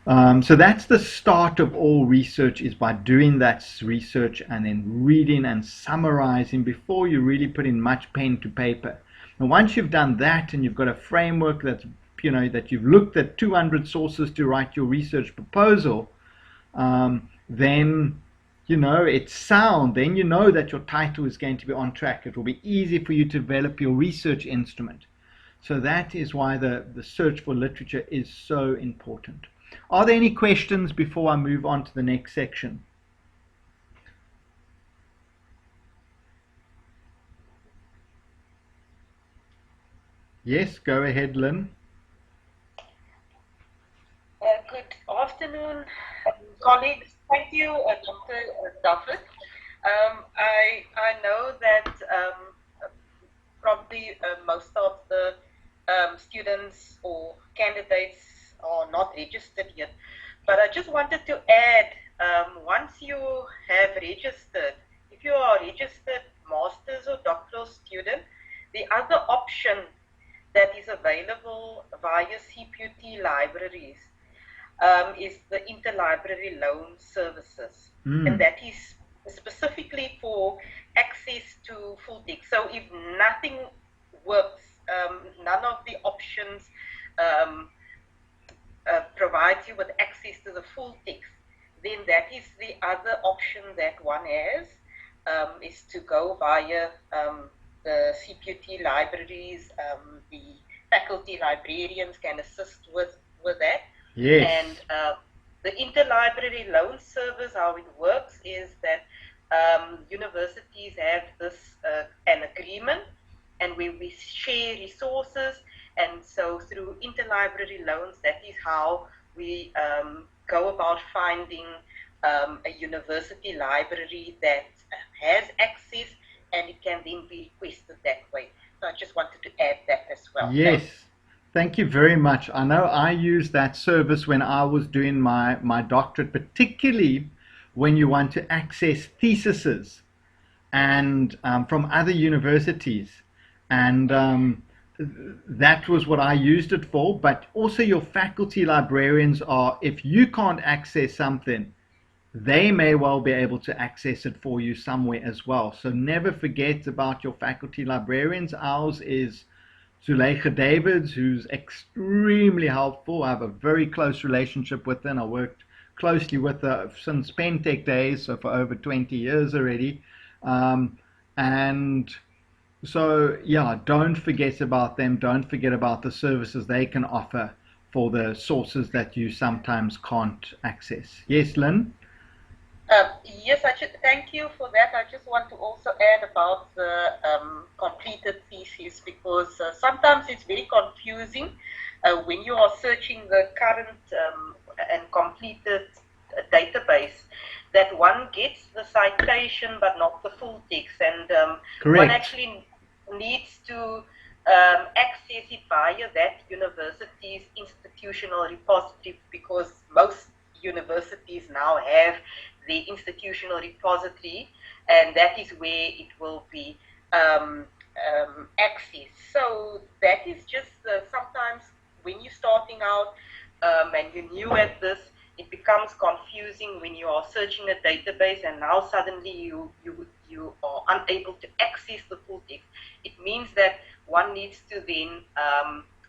So that's the start of all research, is by doing that research and then reading and summarizing before you really put in much pen to paper. And once you've done that and you've got a framework that's, you know, that you've looked at 200 sources to write your research proposal, then, you know, it's sound. Then you know that your title is going to be on track. It will be easy for you to develop your research instrument. So that is why the search for literature is so important. Are there any questions before I move on to the next section? Yes, go ahead, Lynn. Good afternoon, colleagues. Thank you, Dr. Duffett. I know that probably most of the students or candidates are not registered yet, but I just wanted to add, once you have registered, if you are a registered master's or doctoral student, the other option that is available via CPUT libraries is the interlibrary loan services, and that is specifically for access to full text. So if nothing works, none of the options provides you with access to the full text, then that is the other option that one has, is to go via the CPUT libraries. The faculty librarians can assist with that. Yes. And the interlibrary loan service, how it works is that universities have this an agreement, and we share resources, and so through interlibrary loans, that is how we go about finding a university library that has access, and it can then be requested that way. So I just wanted to add that as well. Yes. Thank you very much. I know I used that service when I was doing my doctorate, particularly when you want to access theses and from other universities. And that was what I used it for. But also your faculty librarians are, if you can't access something, they may well be able to access it for you somewhere as well. So never forget about your faculty librarians. Ours is Zuleika Davids, who's extremely helpful. I have a very close relationship with her, and I worked closely with her since Pentec days, so for over 20 years already. And so, yeah, don't forget about them. Don't forget about the services they can offer for the sources that you sometimes can't access. Yes, Lynn? Yes, I should thank you for that. I just want to also add about the completed thesis, because sometimes it's very confusing when you are searching the current and completed database, that one gets the citation but not the full text, and one actually needs to access it via that university's institutional repository, because most universities now have the institutional repository, and that is where it will be accessed. So that is just sometimes when you're starting out and you're new at this, it becomes confusing when you are searching a database and now suddenly you are unable to access the full text. It means that one needs to then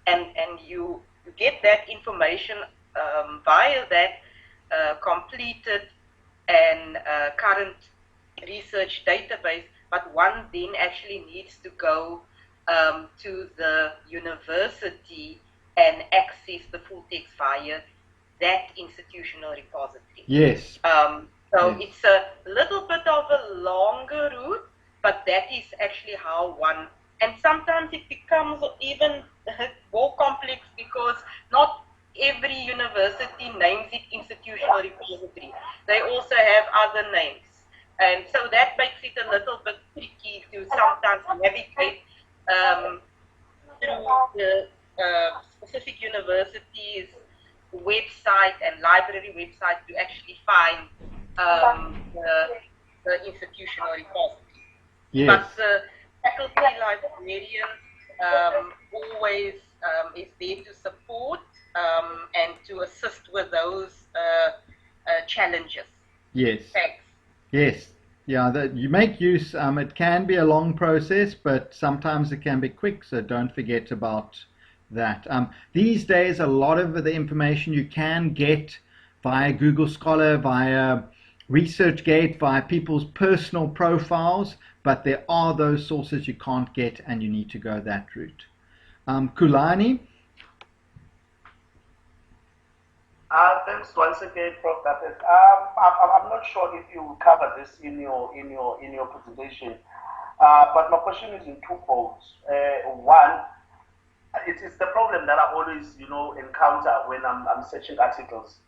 and you get that information via that completed and current research database, but one then actually needs to go to the university and access the full text via that institutional repository. Yes. So it's a little bit of a longer route, but that is actually how one, and sometimes it becomes even more complex, because not every university names it institutional repository. They also have other names. And so that makes it a little bit tricky to sometimes navigate through the specific universities' website and library website to actually find the Yes. But the faculty librarian always is there to support and to assist with those challenges. Yes. Thanks. Yes. Yeah, that you make use. It can be a long process, but sometimes it can be quick. So don't forget about that. These days, a lot of the information you can get via Google Scholar, via ResearchGate, via people's personal profiles, but there are those sources you can't get, and you need to go that route. Kulani. Thanks once again, Prof. David. I'm not sure if you cover this in your presentation, but my question is in two folds. One, it is the problem that I always encounter when I'm searching articles.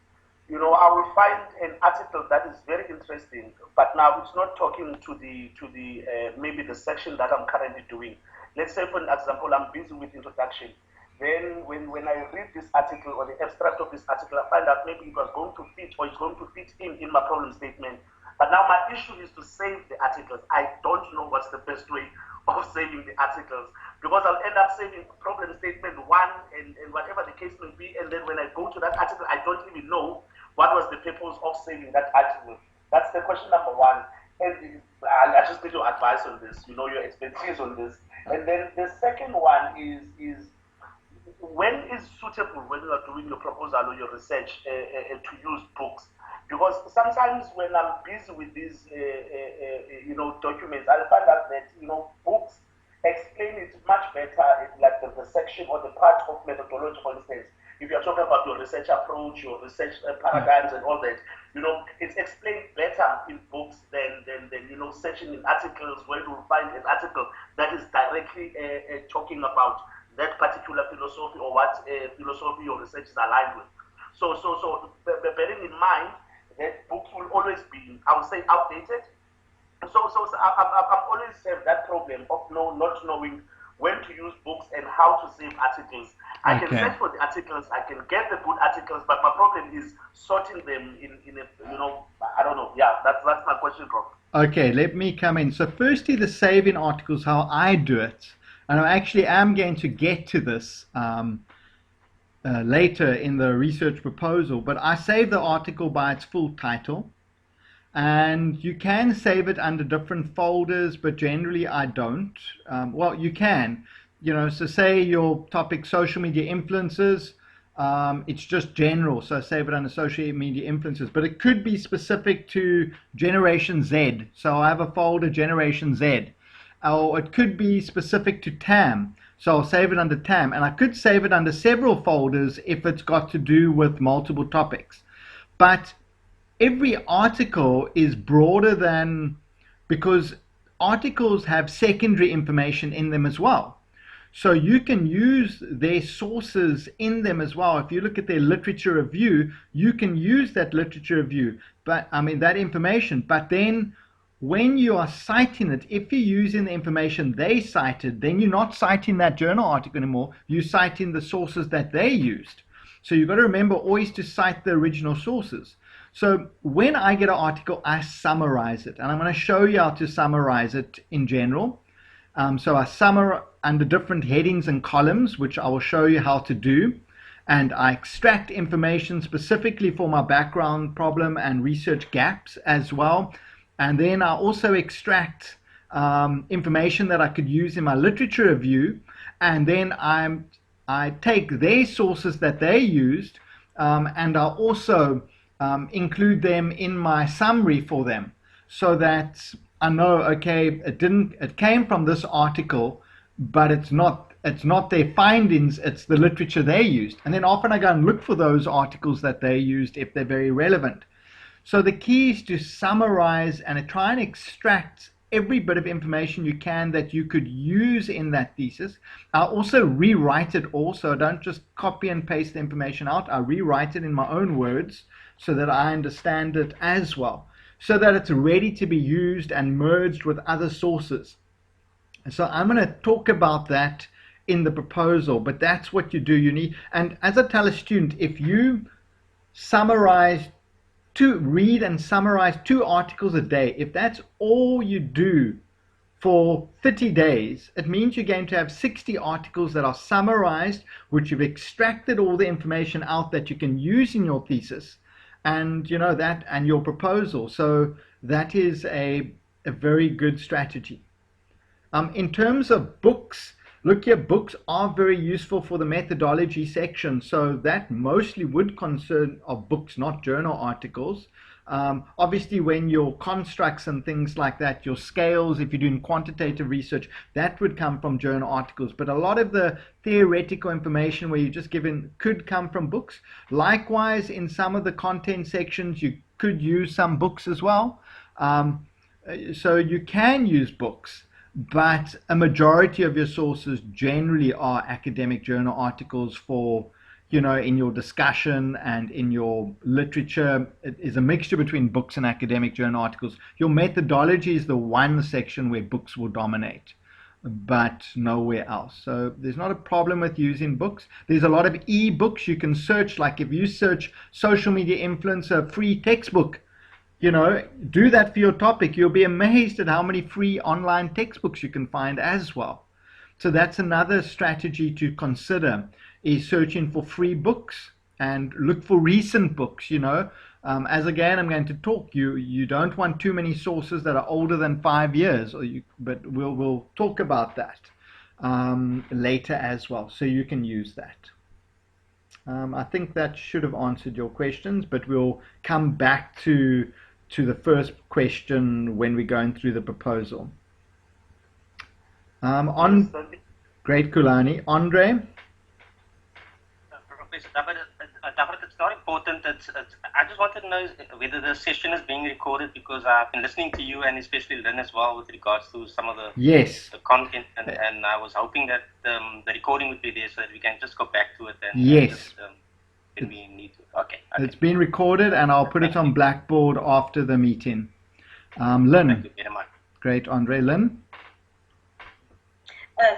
I will find an article that is very interesting, but now it's not talking to the maybe the section that I'm currently doing. Let's say, for example, I'm busy with introduction. Then when I read this article or the abstract of this article, I find out maybe it was going to fit or it's going to fit in my problem statement. But now my issue is to save the articles. I don't know what's the best way of saving the articles, because I'll end up saving problem statement one and whatever the case may be, and then when I go to that article, I don't even know what was the purpose of saving that article. That's the question number one. And I just need your advice on this, your expertise on this. And then the second one is when is suitable when you are doing your proposal or your research to use books? Because sometimes when I'm busy with these documents, I find out that books explain it much better, like the section or the part of methodology, for instance. If you're talking about your research approach, your research paradigms and all that, it's explained better in books than searching in articles, where you'll find an article that is directly talking about that particular philosophy or what philosophy your research is aligned with. So bearing in mind that books will always be, I would say, outdated. So I've always had that problem of not knowing when to use books and how to save articles. I can search for the articles, I can get the good articles, but my problem is sorting them in a, I don't know. Yeah, that's my question, Prof. Okay, let me come in. So firstly, the saving articles, how I do it. And I actually am going to get to this later in the research proposal, but I save the article by its full title. And you can save it under different folders, but generally I don't. Well, you can, so say your topic, social media influencers, it's just general, so save it under social media influencers, but it could be specific to Generation Z. So I have a folder, Generation Z. Or it could be specific to TAM, so I'll save it under TAM, and I could save it under several folders if it's got to do with multiple topics. But every article is broader than, because articles have secondary information in them as well. So you can use their sources in them as well. If you look at their literature review, you can use that literature review, that information, but then when you are citing it, if you're using the information they cited, then you're not citing that journal article anymore. You're citing the sources that they used. So you've got to remember always to cite the original sources. So when I get an article, I summarize it. And I'm going to show you how to summarize it in general. So I summarize under different headings and columns, which I will show you how to do. And I extract information specifically for my background problem and research gaps as well. And then I also extract information that I could use in my literature review. And then I take their sources that they used and I also include them in my summary for them, so that I know, okay, it came from this article, but it's not their findings, it's the literature they used. And then often I go and look for those articles that they used if they're very relevant. So the key is to summarize and try and extract every bit of information you can that you could use in that thesis. I also rewrite it also. I don't just copy and paste the information out. I rewrite it in my own words so that I understand it as well, so that it's ready to be used and merged with other sources. So I'm going to talk about that in the proposal, but that's what you do. You need, and as I tell a student, if you read and summarize 2 articles a day, if that's all you do for 30 days, it means you're going to have 60 articles that are summarized, which you've extracted all the information out that you can use in your thesis and that and your proposal. So that is a very good strategy. In terms of books, look here, books are very useful for the methodology section. So that mostly would concern of books, not journal articles. Obviously, when your constructs and things like that, your scales, if you're doing quantitative research, that would come from journal articles. But a lot of the theoretical information where you're just given could come from books. Likewise, in some of the content sections, you could use some books as well. So you can use books, but a majority of your sources generally are academic journal articles for, in your discussion and in your literature. It is a mixture between books and academic journal articles. Your methodology is the one section where books will dominate, but nowhere else. So there's not a problem with using books. There's a lot of e-books you can search. Like if you search social media influencer free textbook, do that for your topic. You'll be amazed at how many free online textbooks you can find as well. So that's another strategy to consider, is searching for free books and look for recent books. As again, I'm going to talk, you don't want too many sources that are older than 5 years, but we'll talk about that later as well. So you can use that. I think that should have answered your questions, but we'll come back to the first question when we're going through the proposal. Great, Kulani. Andre? Professor David, it's not important. I just wanted to know whether the session is being recorded, because I've been listening to you and especially Lynn as well with regards to some of the yes, the content, and I was hoping that the recording would be there so that we can just go back to it and yes. just, when we need to. Okay. It's been recorded, and I'll put it on Blackboard after the meeting. Lynn. Thank you very much. Great, Andre. Lynn?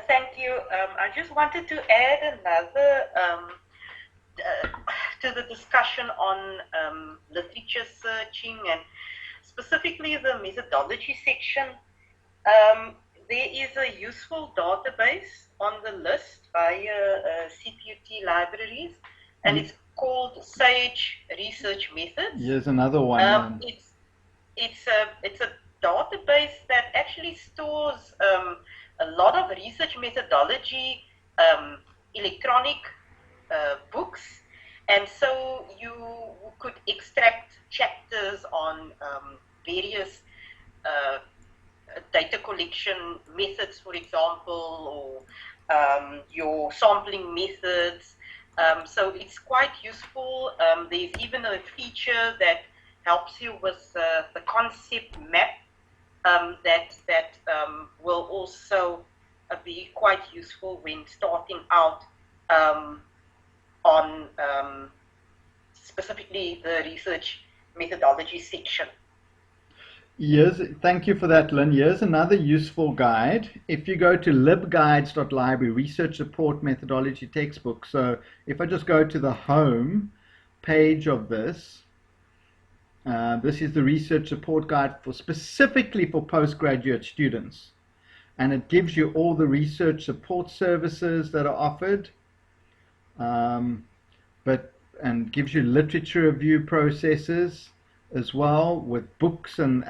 Thank you. I just wanted to add another to the discussion on literature searching, and specifically the methodology section. There is a useful database on the list by CPUT libraries, and it's called Sage Research Methods. Here's another one. It's a database that actually stores a lot of research methodology, electronic books, and so you could extract chapters on various data collection methods, for example, or your sampling methods. So it's quite useful. There's even a feature that helps you with the concept map that will also be quite useful when starting out on specifically the research methodology section. Yes, thank you for that, Lynn. Here's another useful guide. If you go to libguides.library, Research Support Methodology Textbook. So if I just go to the home page of this, this is the Research Support Guide specifically for postgraduate students. And it gives you all the research support services that are offered, and gives you literature review processes as well, with books and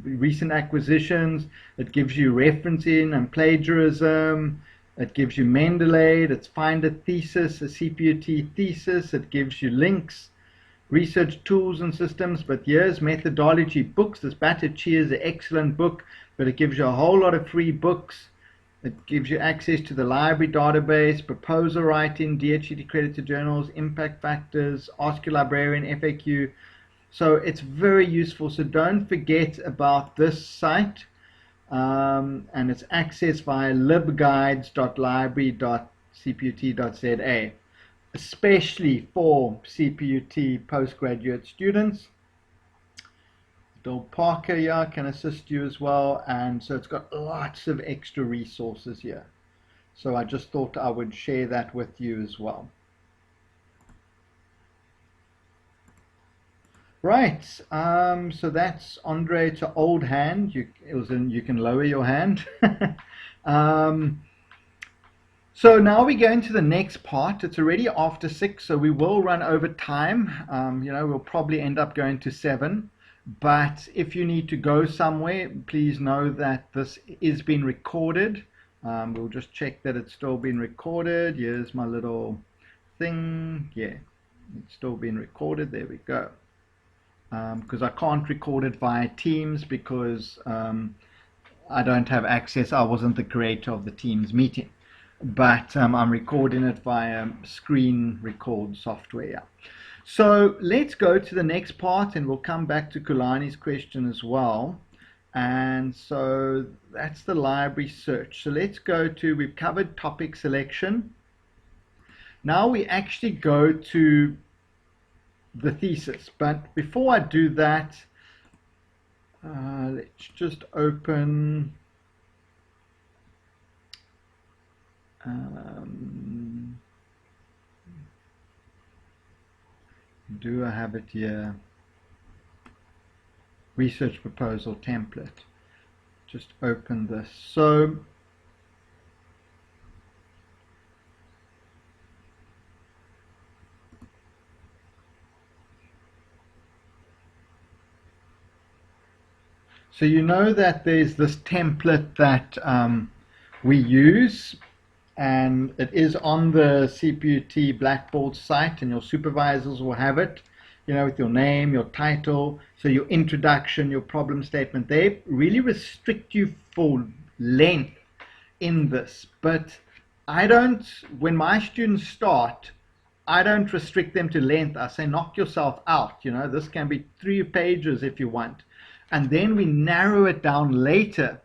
recent acquisitions. It gives you referencing and plagiarism. It gives you Mendeley. It's Find a Thesis, a CPUT thesis. It gives you links, research tools and systems. But here's methodology books. This Bhattacharya is an excellent book, but it gives you a whole lot of free books. It gives you access to the library database, proposal writing, DHET accredited journals, impact factors, Ask Your Librarian, FAQ. So it's very useful. So don't forget about this site, and it's accessed via libguides.library.cput.za, especially for CPUT postgraduate students. Bill Parker here can assist you as well, and so it's got lots of extra resources here. So I just thought I would share that with you as well. Right, so that's Andre to old hand. You can lower your hand. um, so now we go into the next part. It's already after 6, so we will run over time. We'll probably end up going to 7. But if you need to go somewhere, please know that this is being recorded. We'll just check that it's still being recorded. Here's my little thing. Yeah, it's still being recorded. There we go. Because I can't record it via Teams because I don't have access. I wasn't the creator of the Teams meeting. But I'm recording it via screen record software. Yeah. So let's go to the next part, and we'll come back to Kulani's question as well. And so that's the library search. So let's go to, we've covered topic selection. Now we actually go to the thesis. But before I do that, let's just open do I have it here? Research proposal template. Just open this. So you know that there's this template that we use, and it is on the CPUT Blackboard site, and your supervisors will have it, with your name, your title, so your introduction, your problem statement. They really restrict you for length in this, but when my students start, I don't restrict them to length. I say knock yourself out, this can be 3 pages if you want. And then we narrow it down later.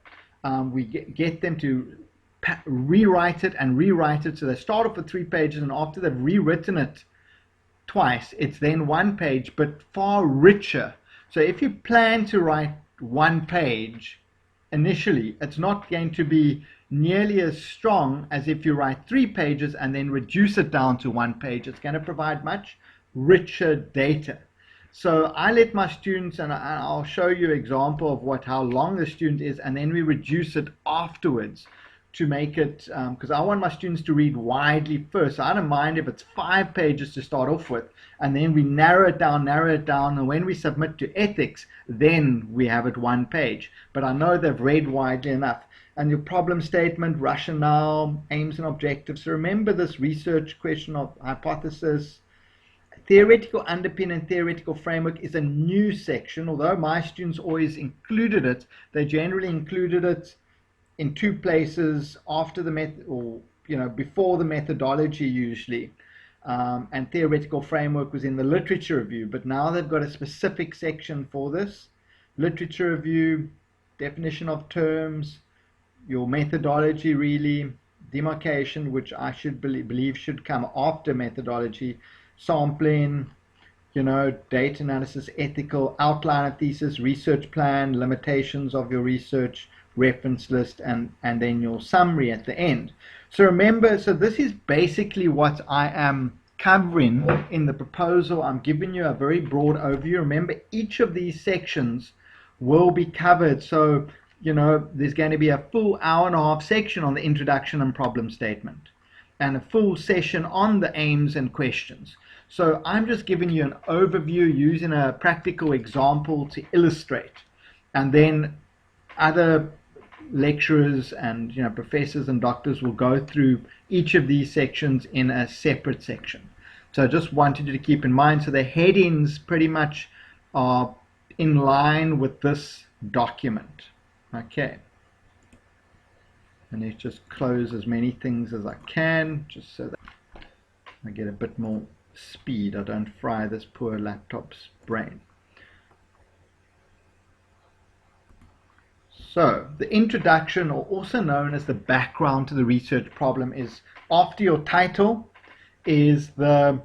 We get them to rewrite it and rewrite it. So they start off with 3 pages, and after they've rewritten it twice, it's then 1 page, but far richer. So if you plan to write 1 page initially, it's not going to be nearly as strong as if you write 3 pages and then reduce it down to 1 page. It's going to provide much richer data. So I let my students, and I'll show you an example of how long the student is, and then we reduce it afterwards to make it, because I want my students to read widely first. So I don't mind if it's 5 pages to start off with, and then we narrow it down, and when we submit to ethics, then we have it 1 page. But I know they've read widely enough. And your problem statement, rationale, aims and objectives. So remember this research question of hypothesis. Theoretical underpin and theoretical framework is a new section. Although my students always included it, they generally included it in 2 places, after the method, or before the methodology usually. And theoretical framework was in the literature review, but now they've got a specific section for this. Literature review, definition of terms, your methodology really, demarcation, which I should believe should come after methodology, sampling, data analysis, ethical, outline of thesis, research plan, limitations of your research, reference list, and then your summary at the end. So remember, this is basically what I am covering in the proposal. I'm giving you a very broad overview. Remember, each of these sections will be covered. So, there's going to be a full hour-and-a-half section on the introduction and problem statement, and a full session on the aims and questions. So I'm just giving you an overview using a practical example to illustrate. And then other lecturers and professors and doctors will go through each of these sections in a separate section. So I just wanted you to keep in mind, so the headings pretty much are in line with this document. Okay. And let's just close as many things as I can, just so that I get a bit more speed. I don't fry this poor laptop's brain. So the introduction, or also known as the background to the research problem, is after your title, is one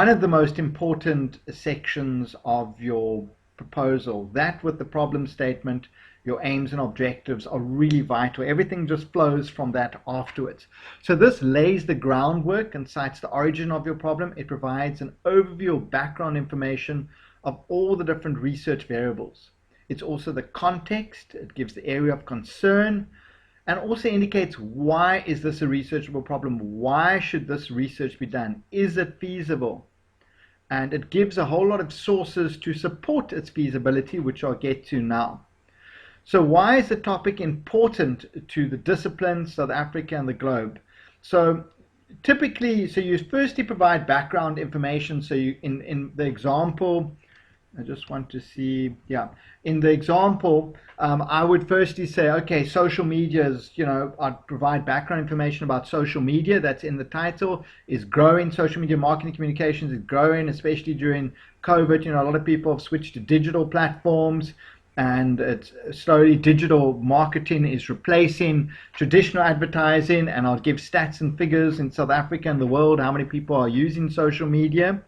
of the most important sections of your proposal. That with the problem statement, your aims and objectives are really vital. Everything just flows from that afterwards. So this lays the groundwork and cites the origin of your problem. It provides an overview of background information of all the different research variables. It's also the context. It gives the area of concern, and also indicates why is this a researchable problem? Why should this research be done? Is it feasible? And it gives a whole lot of sources to support its feasibility, which I'll get to now. So why is the topic important to the discipline, South Africa, and the globe? So typically, so you firstly provide background information. So you, in the example, I just want to see, yeah, in the example, I would firstly say, okay, social media is, I'd provide background information about social media. That's in the title, is growing. Social media marketing communications is growing, especially during COVID. A lot of people have switched to digital platforms, and it's slowly digital marketing is replacing traditional advertising. And I'll give stats and figures in South Africa and the world, how many people are using social media.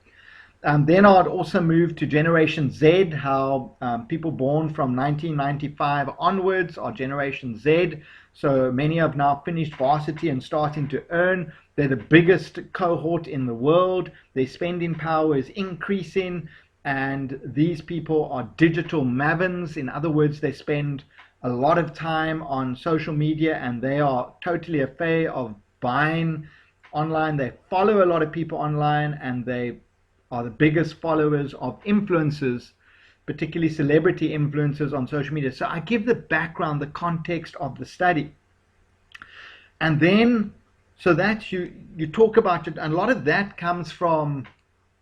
Then I'd also move to Generation Z, how people born from 1995 onwards are Generation Z. So many have now finished varsity and starting to earn. They're the biggest cohort in the world. Their spending power is increasing, and these people are digital mavens. In other words, they spend a lot of time on social media, and they are totally afraid of buying online. They follow a lot of people online, and they are the biggest followers of influencers, particularly celebrity influencers on social media. So I give the background, the context of the study. And then, so that you talk about it, and a lot of that comes from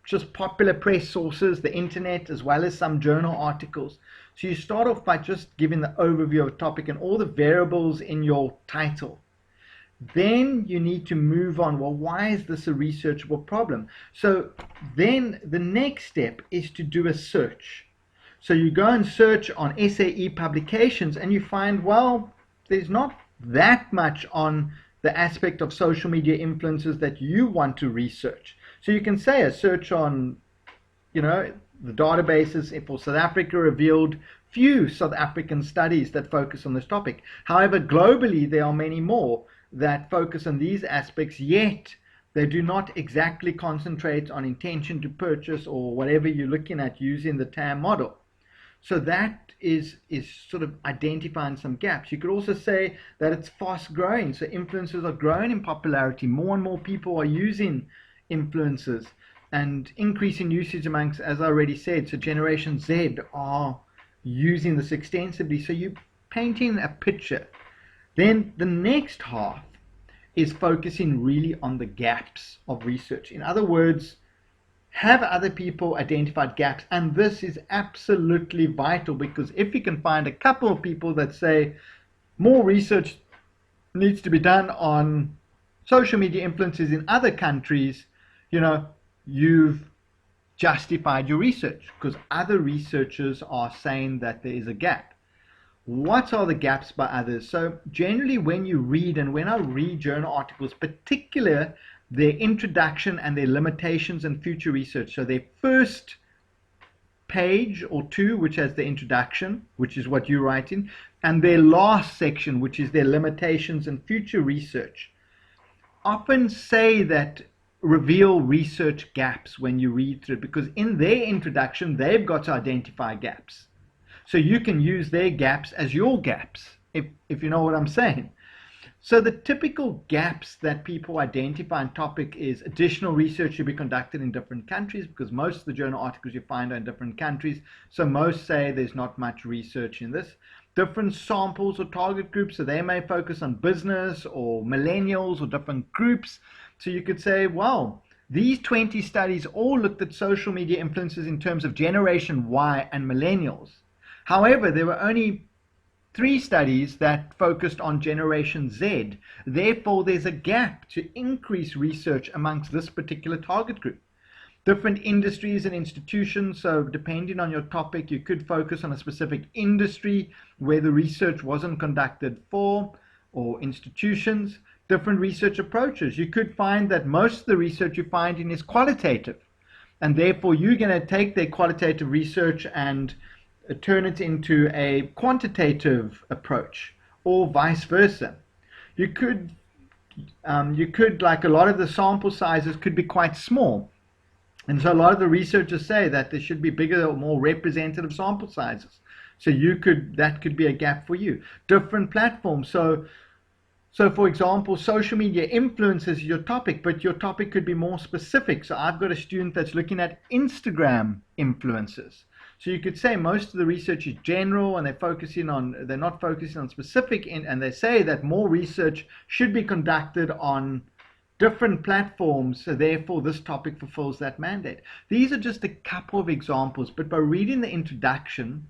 just popular press sources, the internet, as well as some journal articles. So you start off by just giving the overview of a topic and all the variables in your title. Then you need to move on. Well, why is this a researchable problem? So then the next step is to do a search. So you go and search on SAE publications, and you find, well, there's not that much on the aspect of social media influencers that you want to research. So you can say a search on, the databases for South Africa revealed few South African studies that focus on this topic. However, globally, there are many more that focus on these aspects, yet they do not exactly concentrate on intention to purchase or whatever you're looking at using the TAM model. So that is sort of identifying some gaps. You could also say that it's fast growing. So influencers are growing in popularity. More and more people are using influencers, and increasing usage amongst, as I already said, so Generation Z are using this extensively. So you're painting a picture. Then the next half is focusing really on the gaps of research. In other words, have other people identified gaps? And this is absolutely vital, because if you can find a couple of people that say more research needs to be done on social media influences in other countries, you've justified your research, because other researchers are saying that there is a gap. What are the gaps by others? So generally when you read, and when I read journal articles, particularly their introduction and their limitations and future research, so their first page or two, which has the introduction, which is what you write in, and their last section, which is their limitations and future research, often say that reveal research gaps when you read through it, because in their introduction they've got to identify gaps. So you can use their gaps as your gaps, if you know what I'm saying. So the typical gaps that people identify in topic is additional research should be conducted in different countries, because most of the journal articles you find are in different countries. So most say there's not much research in this. Different samples or target groups, so they may focus on business or millennials or different groups. So you could say, well, these 20 studies all looked at social media influences in terms of Generation Y and millennials. However, there were only 3 studies that focused on Generation Z. Therefore, there's a gap to increase research amongst this particular target group. Different industries and institutions, so depending on your topic, you could focus on a specific industry where the research wasn't conducted for, or institutions. Different research approaches. You could find that most of the research you're finding is qualitative, and therefore you're going to take their qualitative research and turn it into a quantitative approach, or vice versa. You could, like, a lot of the sample sizes could be quite small. And so a lot of the researchers say that there should be bigger or more representative sample sizes. So that could be a gap for you. Different platforms. So for example, social media influences your topic, but your topic could be more specific. So I've got a student that's looking at Instagram influences. So you could say most of the research is general, and they're not focusing on specific, and they say that more research should be conducted on different platforms, so therefore this topic fulfills that mandate. These are just a couple of examples, but by reading the introduction,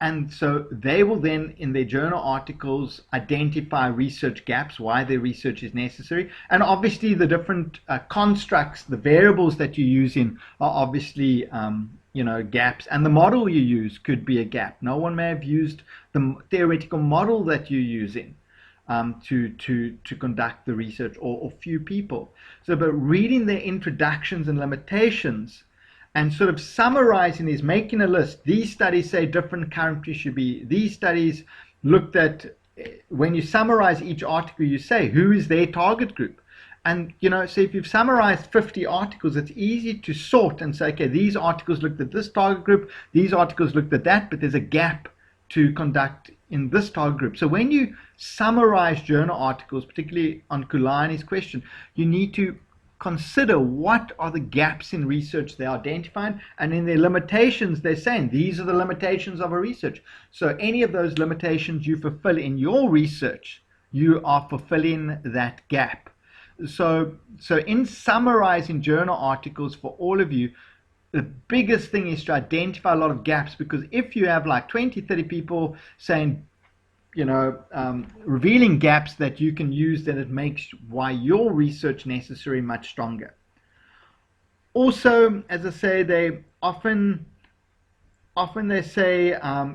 and so they will then in their journal articles identify research gaps, why their research is necessary, and obviously the different constructs, the variables that you use in are obviously gaps, and the model you use could be a gap. No one may have used the theoretical model that you're using to conduct the research, or few people. So but reading their introductions and limitations and sort of summarizing these, making a list. These studies say different countries should be, these studies looked at, when you summarize each article, you say who is their target group. And so if you've summarized 50 articles, it's easy to sort and say, okay, these articles looked at this target group, these articles looked at that, but there's a gap to conduct in this target group. So when you summarize journal articles, particularly on Kulani's question, you need to consider what are the gaps in research they're identifying, and in their limitations, they're saying these are the limitations of a research. So any of those limitations you fulfill in your research, you are fulfilling that gap. So in summarizing journal articles for all of you, the biggest thing is to identify a lot of gaps, because if you have like 20, 30 people saying, revealing gaps that you can use, then it makes why your research necessary much stronger. Also, as I say, they often they say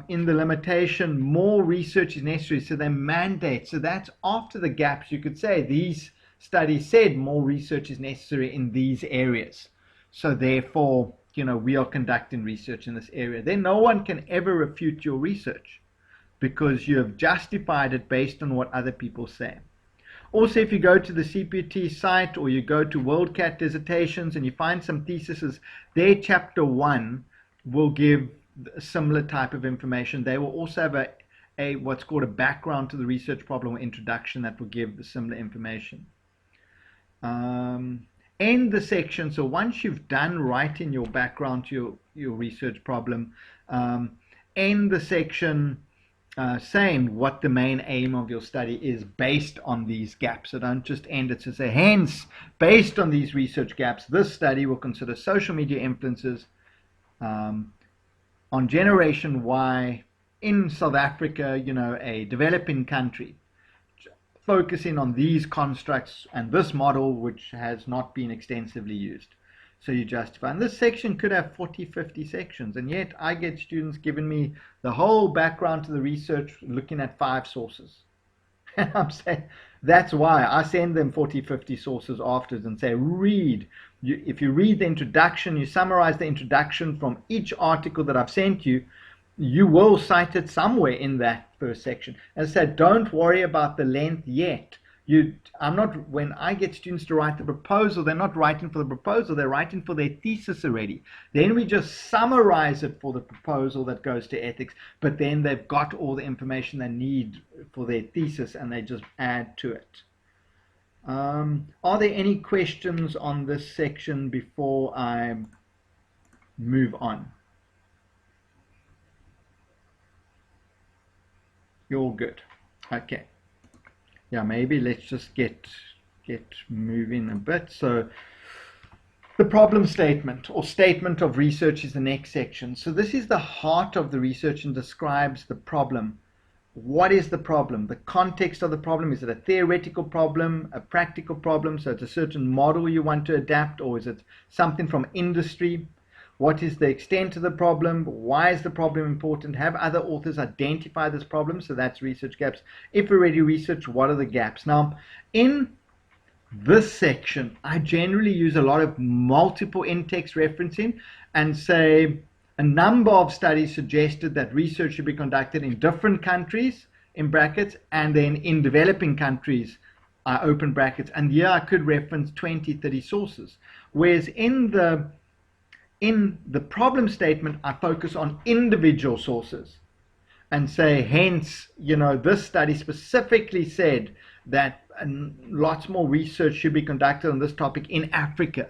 in the limitation, more research is necessary, so they mandate. So that's after the gaps. You could say these studies said more research is necessary in these areas. So therefore, we are conducting research in this area. Then no one can ever refute your research, because you have justified it based on what other people say. Also, if you go to the CPT site, or you go to WorldCat dissertations and you find some theses, their chapter 1 will give a similar type of information. They will also have a what's called a background to the research problem, or introduction, that will give the similar information. End the section. So once you've done writing your background to your research problem, end the section saying what the main aim of your study is based on these gaps. So don't just end it to say, hence, based on these research gaps, this study will consider social media influences on Generation Y in South Africa, a developing country, focusing on these constructs and this model, which has not been extensively used. So you justify. And this section could have 40, 50 sections, and yet I get students giving me the whole background to the research, looking at 5 sources. And I'm saying, that's why I send them 40, 50 sources afterwards and say, read. If you read the introduction, you summarize the introduction from each article that I've sent you, you will cite it somewhere in that first section. As I said, don't worry about the length yet. When I get students to write the proposal, they're not writing for the proposal, they're writing for their thesis already. Then we just summarize it for the proposal that goes to ethics, but then they've got all the information they need for their thesis, and they just add to it. Are there any questions on this section before I move on? You're all good. Okay. Yeah, maybe let's just get moving a bit. So the problem statement, or statement of research, is the next section. So this is the heart of the research and describes the problem. What is the problem? The context of the problem. Is it a theoretical problem, a practical problem? So it's a certain model you want to adapt, or is it something from industry? What is the extent of the problem? Why is the problem important? Have other authors identified this problem? So that's research gaps. If already researched, what are the gaps? Now, in this section, I generally use a lot of multiple in-text referencing and say, A number of studies suggested that research should be conducted in different countries, in brackets, and then in developing countries, open brackets. And here I could reference 20, 30 sources. Whereas in the problem statement, I focus on individual sources and say, hence, this study specifically said that lots more research should be conducted on this topic in Africa.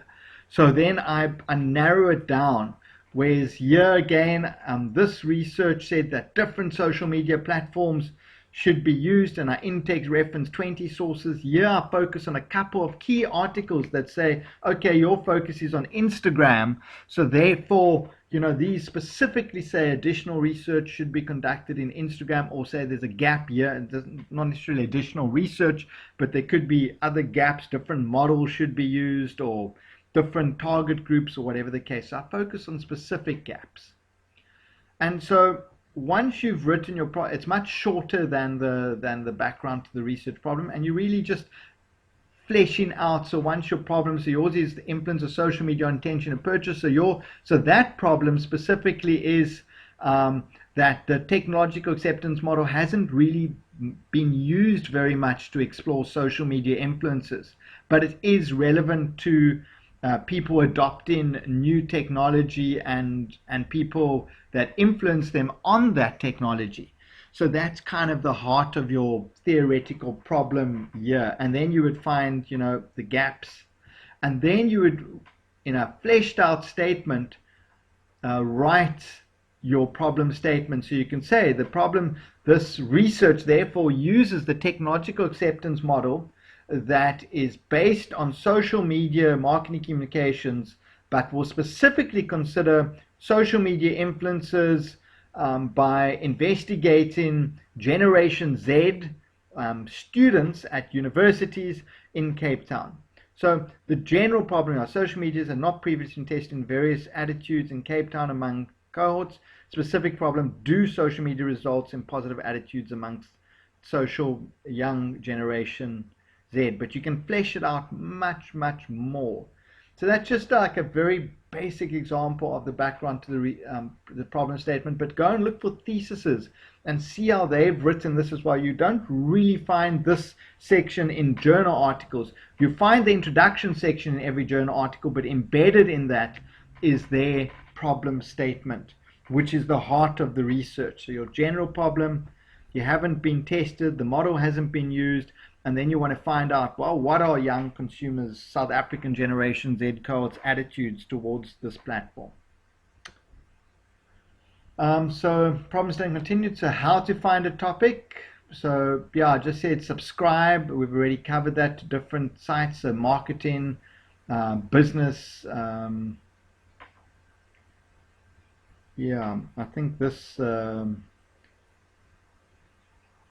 So then I narrow it down. Whereas here again, this research said that different social media platforms should be used, and I in-text reference 20 sources. Here I focus on a couple of key articles that say, okay, your focus is on Instagram, so therefore, these specifically say additional research should be conducted in Instagram, or say there's a gap here, and not necessarily additional research, but there could be other gaps, different models should be used, or different target groups, or whatever the case. So I focus on specific gaps. And so once you've written your it's much shorter than the background to the research problem, and you're really just fleshing out. So once your problem, so yours is the influence of social media on intention of purchase. So that problem specifically is that the technological acceptance model hasn't really been used very much to explore social media influences, but it is relevant to people adopting new technology and people that influence them on that technology. So that's kind of the heart of your theoretical problem here. And then you would find, the gaps. And then you would, in a fleshed out statement, write your problem statement. So you can say this research therefore uses the technological acceptance model that is based on social media marketing communications, but will specifically consider social media influences by investigating Generation Z students at universities in Cape Town. So the general problem are social medias are not previously tested in various attitudes in Cape Town among cohorts. Specific problem, do social media results in positive attitudes amongst social young generation Z? But you can flesh it out much, much more. So that's just like a very basic example of the background to the problem statement. But go and look for theses and see how they've written this as well. You don't really find this section in journal articles. You find the introduction section in every journal article, but embedded in that is their problem statement, which is the heart of the research. So your general problem, you haven't been tested, the model hasn't been used, and then you want to find out, well, what are young consumers, South African Generation Z cohorts' attitudes towards this platform? So problem statement continued. So how to find a topic. So yeah, I just said subscribe. We've already covered that to different sites. So marketing, business. Yeah, I think this.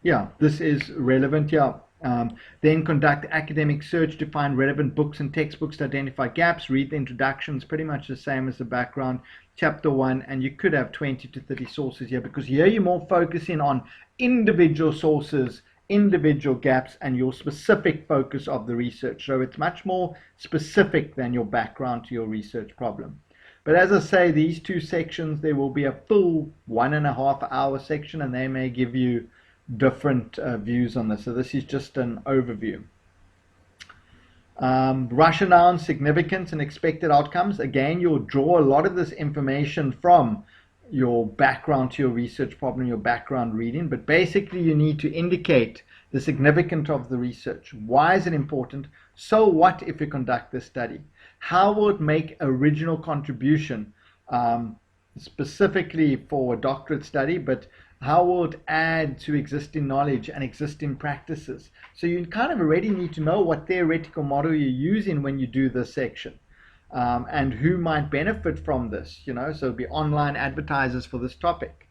Yeah, this is relevant. Yeah. Then conduct academic search to find relevant books and textbooks to identify gaps. Read the introductions, pretty much the same as the background. Chapter 1, and you could have 20 to 30 sources here, because here you're more focusing on individual sources, individual gaps, and your specific focus of the research. So it's much more specific than your background to your research problem. But as I say, these two sections, there will be a full 1.5 hour section, and they may give you different views on this. So this is just an overview. Rationale, significance, and expected outcomes. Again, you'll draw a lot of this information from your background to your research problem, your background reading, but basically you need to indicate the significance of the research. Why is it important? So what if you conduct this study? How will it make original contribution, specifically for a doctorate study, but how will it add to existing knowledge and existing practices? So you kind of already need to know what theoretical model you're using when you do this section, and who might benefit from this, so it'll be online advertisers for this topic.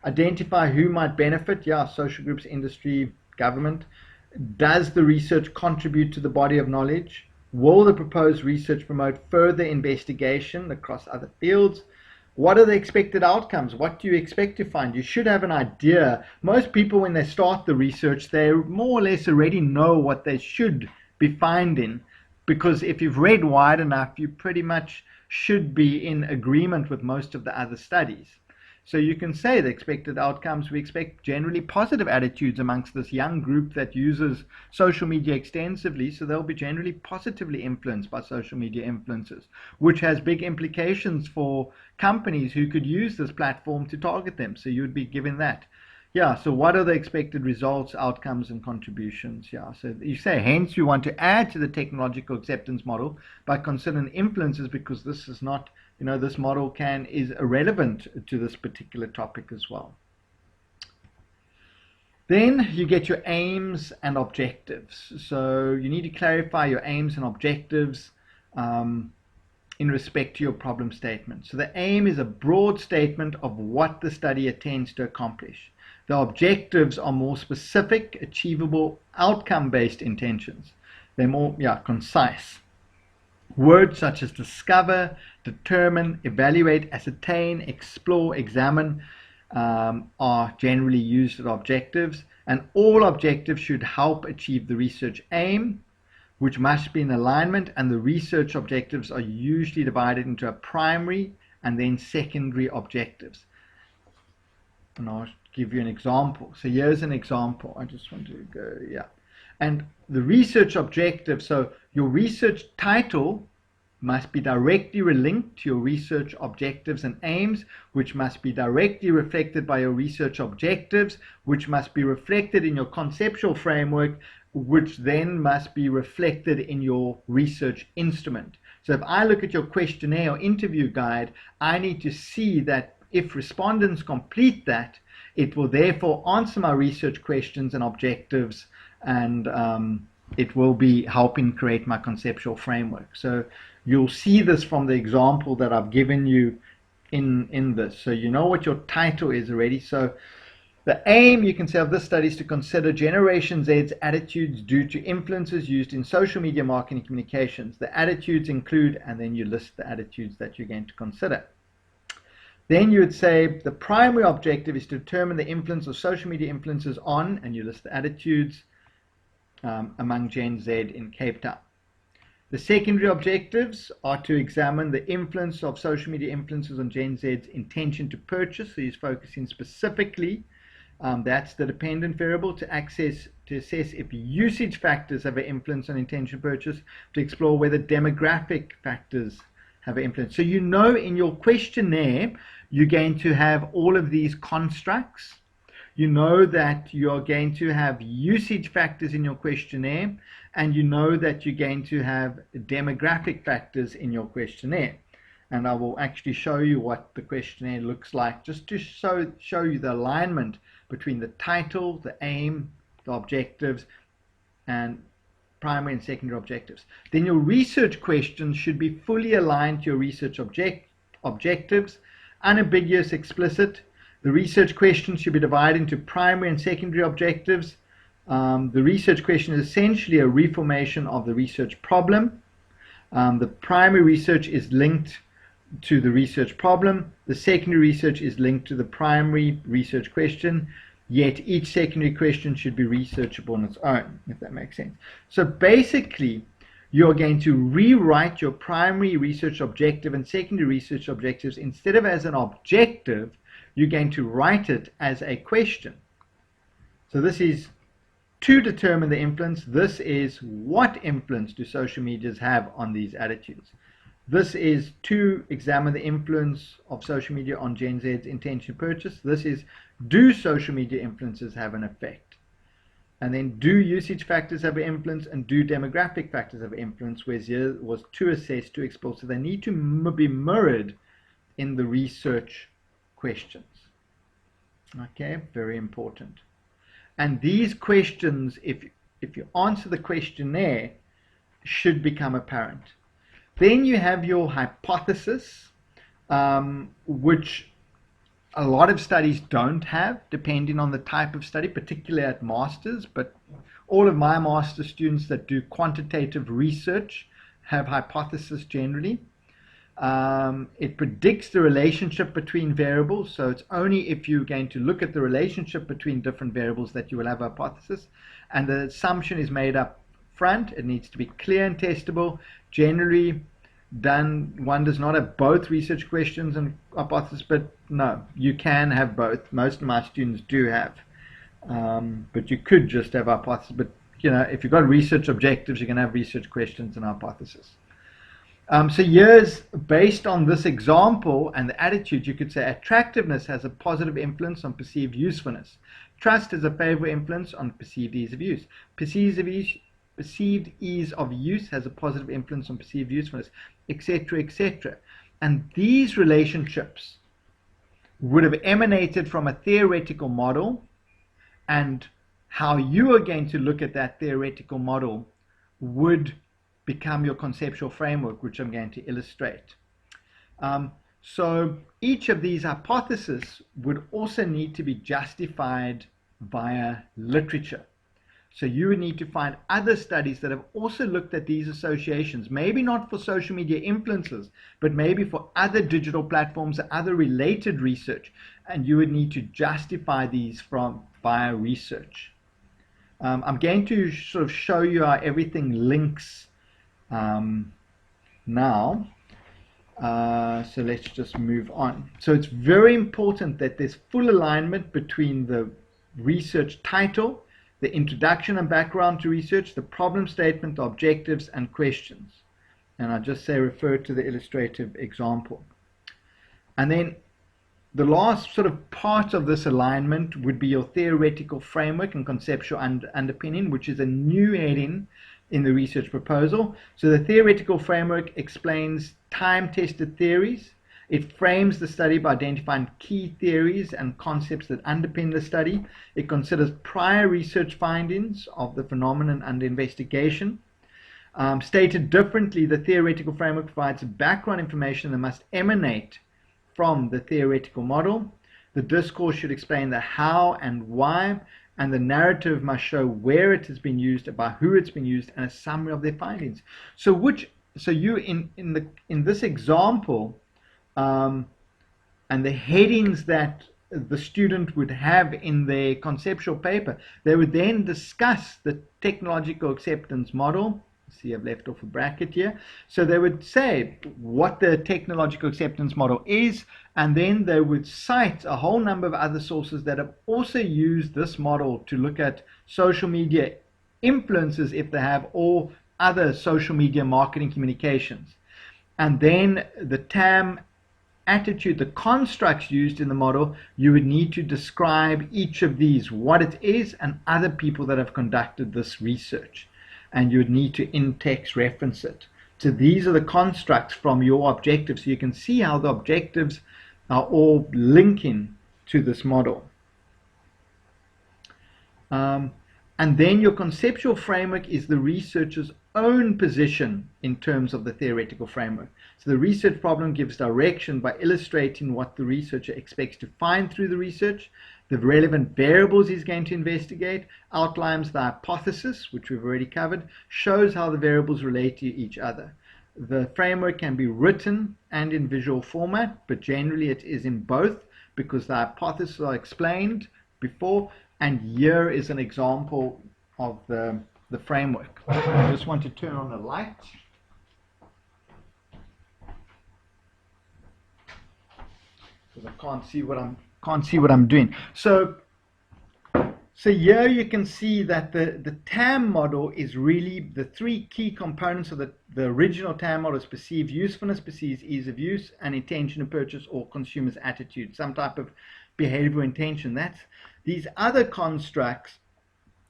Identify who might benefit. Yeah, social groups, industry, government. Does the research contribute to the body of knowledge? Will the proposed research promote further investigation across other fields? What are the expected outcomes? What do you expect to find? You should have an idea. Most people, when they start the research, they more or less already know what they should be finding, because if you've read wide enough, you pretty much should be in agreement with most of the other studies. So you can say the expected outcomes, we expect generally positive attitudes amongst this young group that uses social media extensively, so they'll be generally positively influenced by social media influencers, which has big implications for companies who could use this platform to target them. So you'd be given that. Yeah, so what are the expected results, outcomes, and contributions? Yeah, so you say, hence you want to add to the technological acceptance model by considering influences, because this is not, this model is irrelevant to this particular topic as well. Then you get your aims and objectives. So you need to clarify your aims and objectives in respect to your problem statement. So the aim is a broad statement of what the study intends to accomplish. The objectives are more specific, achievable, outcome-based intentions. They're more concise. Words such as discover, determine, evaluate, ascertain, explore, examine are generally used as objectives, and all objectives should help achieve the research aim, which must be in alignment, and the research objectives are usually divided into a primary and then secondary objectives. And I'll give you an example. So here's an example. I just want to go, And the research objective, so your research title must be directly linked to your research objectives and aims, which must be directly reflected by your research objectives, which must be reflected in your conceptual framework, which then must be reflected in your research instrument. So if I look at your questionnaire or interview guide, I need to see that if respondents complete that, it will therefore answer my research questions and objectives, and it will be helping create my conceptual framework. So you'll see this from the example that I've given you in this. So you know what your title is already. So the aim, you can say, of this study is to consider Generation Z's attitudes due to influences used in social media marketing communications. The attitudes include, and then you list the attitudes that you're going to consider. Then you would say the primary objective is to determine the influence of social media influencers on, and you list the attitudes among Gen Z in Cape Town. The secondary objectives are to examine the influence of social media influencers on Gen Z's intention to purchase. So he's focusing specifically, that's the dependent variable, to assess if usage factors have an influence on intention to purchase, to explore whether demographic factors have an influence. So you know in your questionnaire, you're going to have all of these constructs. You know that you're going to have usage factors in your questionnaire, and you know that you're going to have demographic factors in your questionnaire. And I will actually show you what the questionnaire looks like, just to show you the alignment between the title, the aim, the objectives, and primary and secondary objectives. Then your research questions should be fully aligned to your research objectives, unambiguous, explicit. The research questions should be divided into primary and secondary objectives. The research question is essentially a reformation of the research problem. The primary research is linked to the research problem. The secondary research is linked to the primary research question. Yet each secondary question should be researchable on its own, if that makes sense. So basically, you're going to rewrite your primary research objective and secondary research objectives. Instead of as an objective, you're going to write it as a question. So this is to determine the influence. This is what influence do social medias have on these attitudes. This is to examine the influence of social media on Gen Z's intention to purchase. This is, do social media influences have an effect? And then, do usage factors have an influence, and do demographic factors have an influence? Whereas here was to assess, to explore. So they need to be mirrored in the research questions. Okay, very important. And these questions, if you answer the questionnaire, should become apparent. Then you have your hypothesis, which a lot of studies don't have, depending on the type of study, particularly at masters. But all of my master students that do quantitative research have hypothesis generally. It predicts the relationship between variables. So it's only if you're going to look at the relationship between different variables that you will have a hypothesis. And the assumption is made up front. It needs to be clear and testable. Generally, one does not have both research questions and hypothesis, but no, you can have both. Most of my students do have, but you could just have hypothesis. But if you've got research objectives, you can have research questions and hypothesis. So here's, based on this example and the attitude, you could say attractiveness has a positive influence on perceived usefulness. Trust has a favorable influence on perceived ease of use. Perceived ease of use has a positive influence on perceived usefulness, etc., etc. And these relationships would have emanated from a theoretical model, and how you are going to look at that theoretical model would become your conceptual framework, which I'm going to illustrate. So each of these hypotheses would also need to be justified via literature. So you would need to find other studies that have also looked at these associations, maybe not for social media influencers, but maybe for other digital platforms or other related research. And you would need to justify these via research. I'm going to sort of show you how everything links now. So let's just move on. So it's very important that there's full alignment between the research title, the introduction and background to research, the problem statement, the objectives, and questions. And I just say refer to the illustrative example. And then the last sort of part of this alignment would be your theoretical framework and conceptual underpinning, which is a new heading in the research proposal. So the theoretical framework explains time-tested theories. It frames the study by identifying key theories and concepts that underpin the study. It considers prior research findings of the phenomenon under investigation. Stated differently, the theoretical framework provides background information that must emanate from the theoretical model. The discourse should explain the how and why, and the narrative must show where it has been used, by who it's been used, and a summary of their findings. So you in this example, and the headings that the student would have in their conceptual paper, they would then discuss the technological acceptance model. See, I've left off a bracket here. So they would say what the technological acceptance model is, and then they would cite a whole number of other sources that have also used this model to look at social media influences, if they have, or other social media marketing communications. And then the TAM attitude, the constructs used in the model, you would need to describe each of these, what it is, and other people that have conducted this research. And you would need to in-text reference it. So these are the constructs from your objectives. So you can see how the objectives are all linking to this model. And then your conceptual framework is the researcher's own position in terms of the theoretical framework. So the research problem gives direction by illustrating what the researcher expects to find through the research. The relevant variables he's going to investigate, outlines the hypothesis, which we've already covered, shows how the variables relate to each other. The framework can be written and in visual format, but generally it is in both, because the hypotheses are explained before, and here is an example of the framework. I just want to turn on a light. Because I can't see what I'm doing. So here you can see that the TAM model is really the three key components of the original TAM model is perceived usefulness, perceived ease of use, and intention to purchase or consumer's attitude, some type of behavioral intention. These other constructs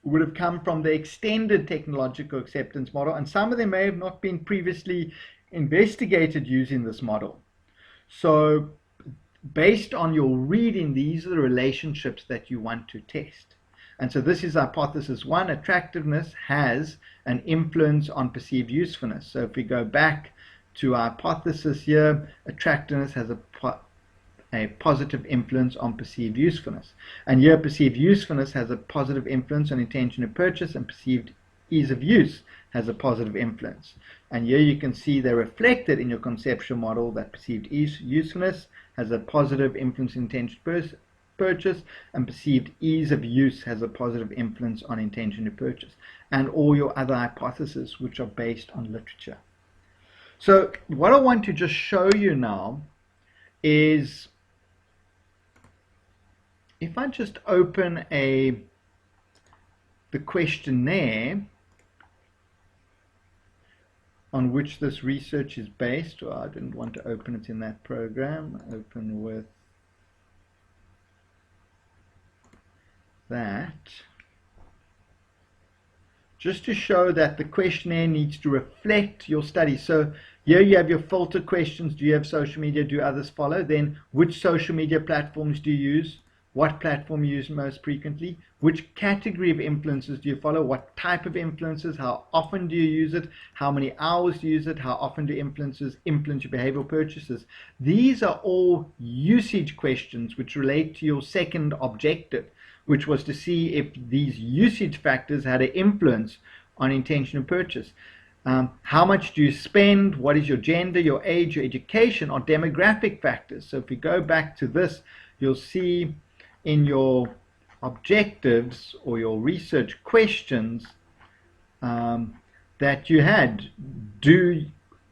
would have come from the extended technological acceptance model, and some of them may have not been previously investigated using this model. So based on your reading, these are the relationships that you want to test. And so this is hypothesis one: attractiveness has an influence on perceived usefulness. So if we go back to our hypothesis here, attractiveness has a positive influence on perceived usefulness. And here perceived usefulness has a positive influence on intention to purchase, and perceived ease of use has a positive influence. And here you can see they're reflected in your conceptual model, that perceived usefulness has a positive influence on intention to purchase, and perceived ease of use has a positive influence on intention to purchase, and all your other hypotheses which are based on literature. So what I want to just show you now is, if I just open the questionnaire on which this research is based. Well, I didn't want to open it in that program. Open with that. Just to show that the questionnaire needs to reflect your study. So here you have your filter questions. Do you have social media? Do others follow? Then which social media platforms do you use? What platform you use most frequently? Which category of influencers do you follow? What type of influencers? How often do you use it? How many hours do you use it? How often do influencers influence your behavioral purchases? These are all usage questions which relate to your second objective, which was to see if these usage factors had an influence on intention of purchase. How much do you spend? What is your gender, your age, your education, or demographic factors? So if we go back to this, you'll see in your objectives or your research questions that you had, do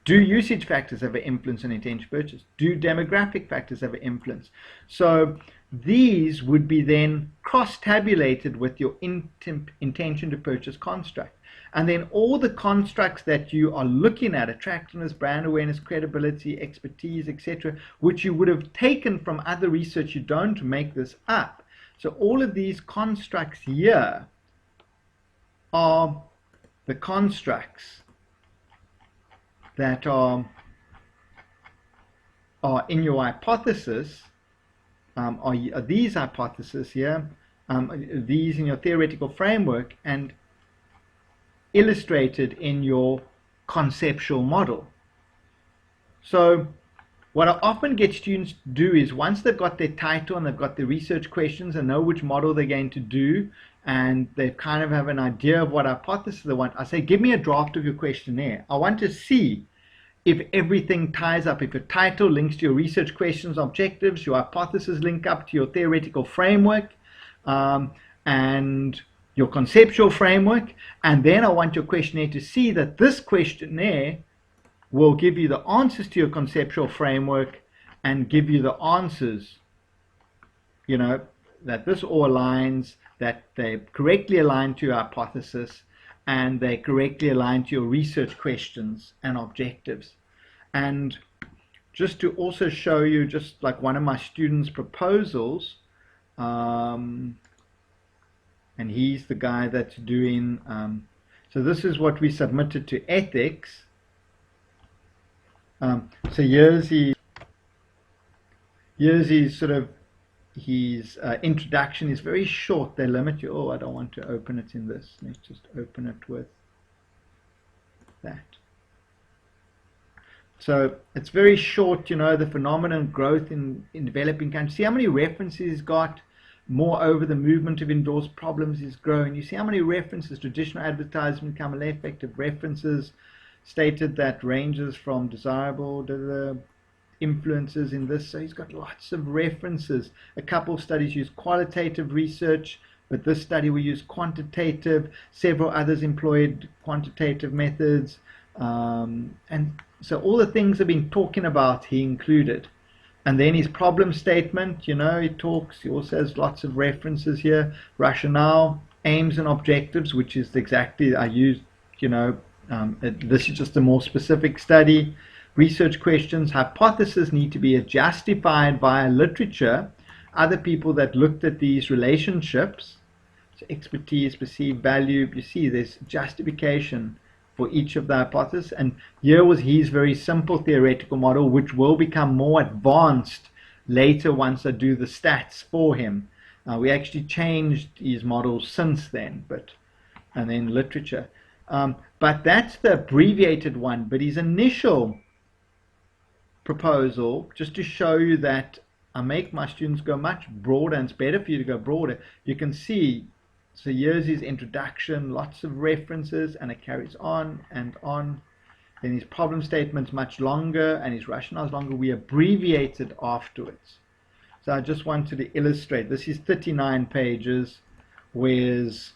usage factors have an influence on intention to purchase? Do demographic factors have an influence? So these would be then cross-tabulated with your intention to purchase construct. And then all the constructs that you are looking at, attractiveness, brand awareness, credibility, expertise, etc., which you would have taken from other research, you don't make this up. So all of these constructs here are the constructs that are in your hypothesis, are these hypotheses here, these in your theoretical framework, and illustrated in your conceptual model. So what I often get students to do is, once they've got their title and they've got the research questions and know which model they're going to do, and they kind of have an idea of what hypothesis they want, I say, give me a draft of your questionnaire. I want to see if everything ties up, if your title links to your research questions, objectives, your hypothesis link up to your theoretical framework, and your conceptual framework. And then I want your questionnaire to see that this questionnaire will give you the answers to your conceptual framework and give you the answers, you know, that this all aligns, that they correctly align to your hypothesis, and they correctly align to your research questions and objectives. And just to also show you, just like one of my students' proposals, and he's the guy that's doing, so this is what we submitted to ethics. So here's his sort of, his introduction is very short. They limit you. Oh, I don't want to open it in this. Let's just open it with that. So it's very short, you know, the phenomenon growth in developing countries. See how many references he's got. Moreover, the movement of endorsed problems is growing. You see how many references, traditional advertisement, become effective references, stated that ranges from desirable to the influences in this. So he's got lots of references. A couple of studies use qualitative research, but this study will use quantitative. Several others employed quantitative methods. And so all the things I've been talking about, he included. And then his problem statement, you know, he also has lots of references here. Rationale, aims and objectives, which is exactly, I used, you know, this is just a more specific study. Research questions, hypotheses need to be justified via literature, other people that looked at these relationships. So expertise, perceived value, you see there's justification for each of the hypotheses. And here was his very simple theoretical model, which will become more advanced later once I do the stats for him. We actually changed his models since then, and then literature. But that's the abbreviated one. But his initial proposal, just to show you that I make my students go much broader, and it's better for you to go broader. You can see, so here's his introduction, lots of references, and it carries on and on. Then his problem statement's much longer, and his rationale is longer. We abbreviated afterwards. So I just wanted to illustrate. This is 39 pages, whereas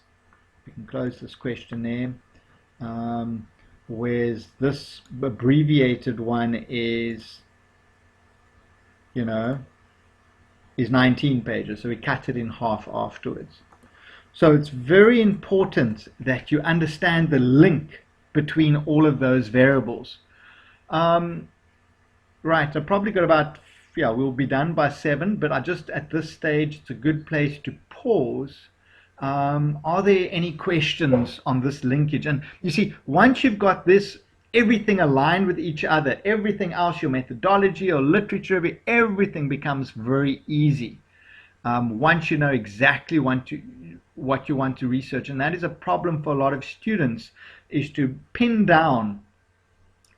we can close this questionnaire. whereas this abbreviated one is, you know, is 19 pages. So we cut it in half afterwards. So it's very important that you understand the link between all of those variables. Right, I've probably got about, yeah, we'll be done by 7, but I just, at this stage, it's a good place to pause. Are there any questions on this linkage? And you see, once you've got this, everything aligned with each other, everything else, your methodology, your literature, everything becomes very easy. Once you know exactly what you want to research, and that is a problem for a lot of students, is to pin down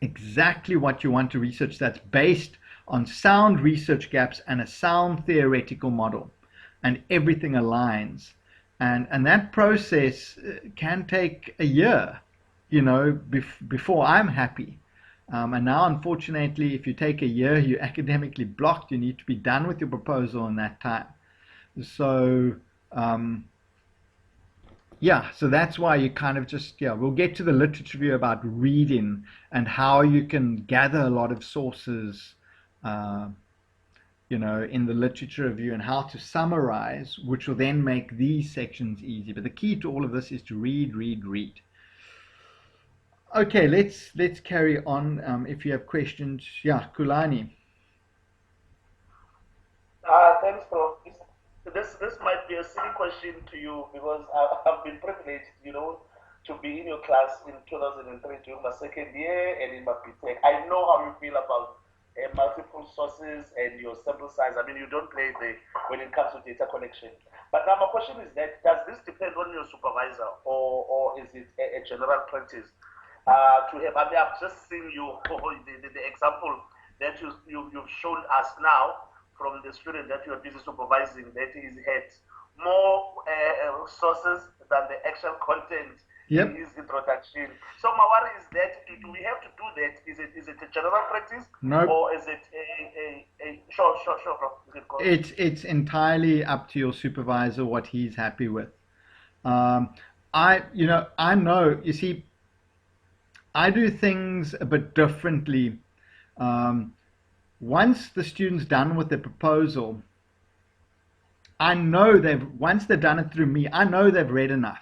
exactly what you want to research that's based on sound research gaps and a sound theoretical model, and everything aligns. And that process can take a year, you know, before I'm happy. And now, unfortunately, if you take a year, you're academically blocked. You need to be done with your proposal in that time. So, yeah, so that's why you kind of just, yeah, we'll get to the literature review about reading and how you can gather a lot of sources, you know, in the literature review, and how to summarize, which will then make these sections easy. But the key to all of this is to read, read, read. Okay, let's carry on. If you have questions, yeah, Kulani. Thanks, Prof. This might be a silly question to you because I've been privileged, you know, to be in your class in 2003 during my second year and in my BTech. I know how you feel about multiple sources and your sample size. I mean, you don't play when it comes to data collection. But now my question is that, does this depend on your supervisor, or is it a general practice? To have, I mean, I've just seen you, the example that you've shown us now from the student that you are busy supervising, that is had more sources than the actual content in his introduction. So my worry is that, do we have to do that? Is it a general practice? No. Or is it sure, Prof. It's entirely up to your supervisor what he's happy with. I know, you see, I do things a bit differently. Once the student's done with their proposal, I know once they've done it through me, I know they've read enough.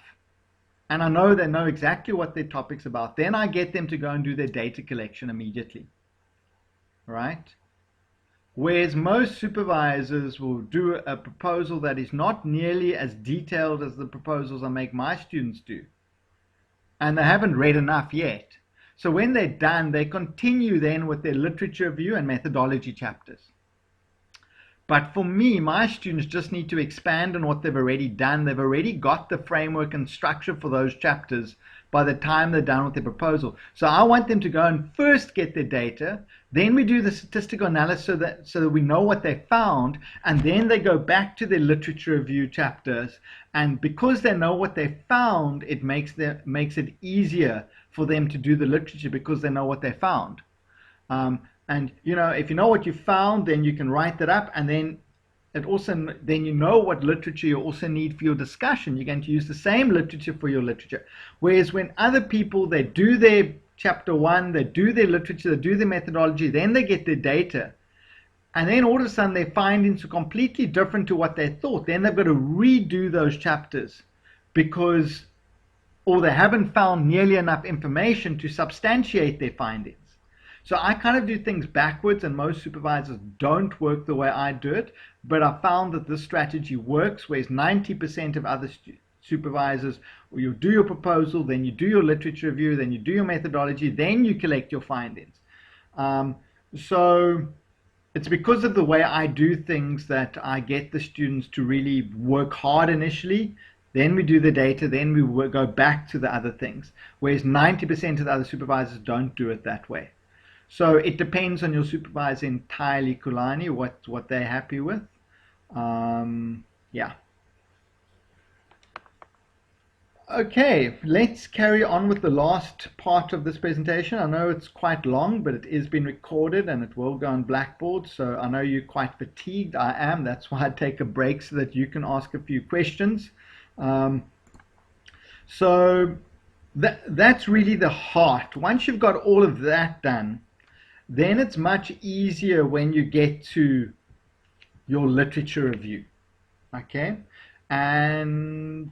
And I know they know exactly what their topic's about. Then I get them to go and do their data collection immediately. Right? Whereas most supervisors will do a proposal that is not nearly as detailed as the proposals I make my students do. And they haven't read enough yet. So when they're done, they continue then with their literature review and methodology chapters. But for me, my students just need to expand on what they've already done. They've already got the framework and structure for those chapters by the time they're done with their proposal. So I want them to go and first get their data, then we do the statistical analysis so that we know what they found, and then they go back to their literature review chapters. And because they know what they found, it makes it easier for them to do the literature because they know what they found. And you know, if you know what you found, then you can write that up, and then you know what literature you also need for your discussion. You're going to use the same literature for your literature. Whereas when other people, they do their chapter 1, they do their literature, they do their methodology, then they get their data, and then all of a sudden their findings are completely different to what they thought. Then they've got to redo those chapters because, or they haven't found nearly enough information to substantiate their findings. So I kind of do things backwards, and most supervisors don't work the way I do it, but I found that this strategy works, whereas 90% of other supervisors, well, you do your proposal, then you do your literature review, then you do your methodology, then you collect your findings. So it's because of the way I do things that I get the students to really work hard initially. Then we do the data, then we go back to the other things, whereas 90% of the other supervisors don't do it that way. So it depends on your supervisor entirely, Kulani, what they're happy with. Yeah. Okay, let's carry on with the last part of this presentation. I know it's quite long, but it is being recorded and it will go on Blackboard. So I know you're quite fatigued. I am. That's why I take a break so that you can ask a few questions. So That's really the heart. Once you've got all of that done, then it's much easier when you get to your literature review. Okay? And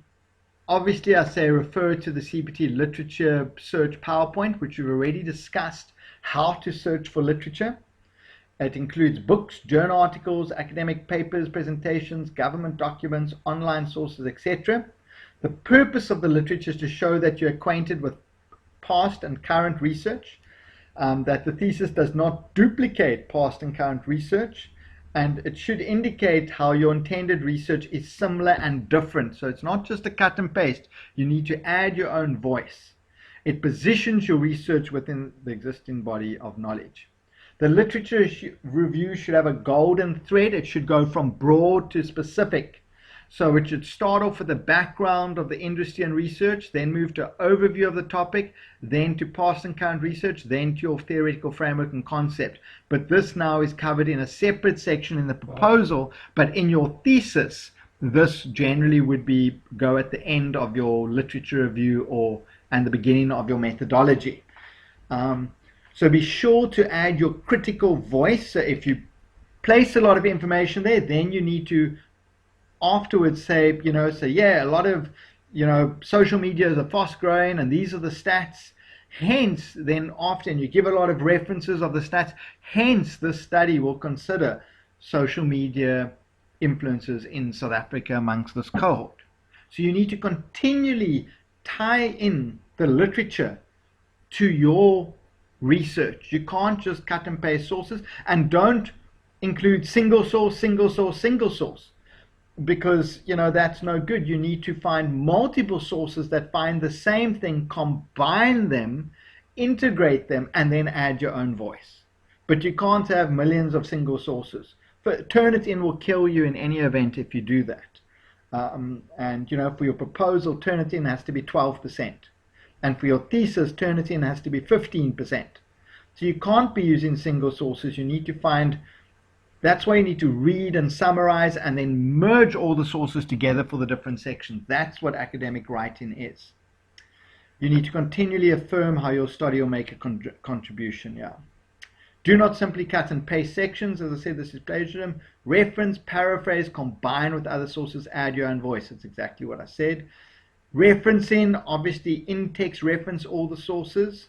obviously, I say refer to the CPT literature search PowerPoint, which we've already discussed how to search for literature. It includes books, journal articles, academic papers, presentations, government documents, online sources, etc. The purpose of the literature is to show that you're acquainted with past and current research, that the thesis does not duplicate past and current research, and it should indicate how your intended research is similar and different. So it's not just a cut and paste. You need to add your own voice. It positions your research within the existing body of knowledge. The literature review should have a golden thread. It should go from broad to specific. So it should start off with the background of the industry and research, then move to overview of the topic, then to past and current research, then to your theoretical framework and concept. But this now is covered in a separate section in the proposal, but in your thesis, this generally would go at the end of your literature review and the beginning of your methodology. So be sure to add your critical voice. So if you place a lot of information there, then you need to afterwards say, yeah, a lot of, social media is fast growing and these are the stats. Hence, then often you give a lot of references of the stats. Hence, this study will consider social media influences in South Africa amongst this cohort. So you need to continually tie in the literature to your research. You can't just cut and paste sources, and don't include single source, because that's no good. You need to find multiple sources that find the same thing, combine them, integrate them, and then add your own voice. But you can't have millions of single sources. Turnitin will kill you in any event if you do that. And for your proposal, Turnitin has to be 12%. And for your thesis, Turnitin has to be 15%. So you can't be using single sources. You need to find, that's why you need to read and summarize and then merge all the sources together for the different sections. That's what academic writing is. You need to continually affirm how your study will make a contribution. Yeah. Do not simply cut and paste sections. As I said, this is plagiarism. Reference, paraphrase, combine with other sources, add your own voice. That's exactly what I said. Referencing, obviously in-text reference all the sources.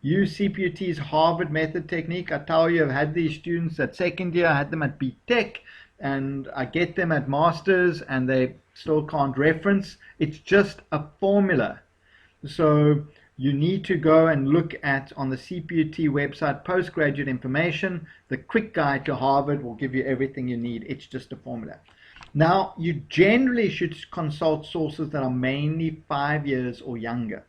Use CPUT's Harvard method technique. I tell you, I've had these students at second year, I had them at BTech, and I get them at masters and they still can't reference. It's just a formula. So you need to go and look at, on the CPUT website, postgraduate information. The quick guide to Harvard will give you everything you need. It's just a formula. Now, you generally should consult sources that are mainly 5 years or younger.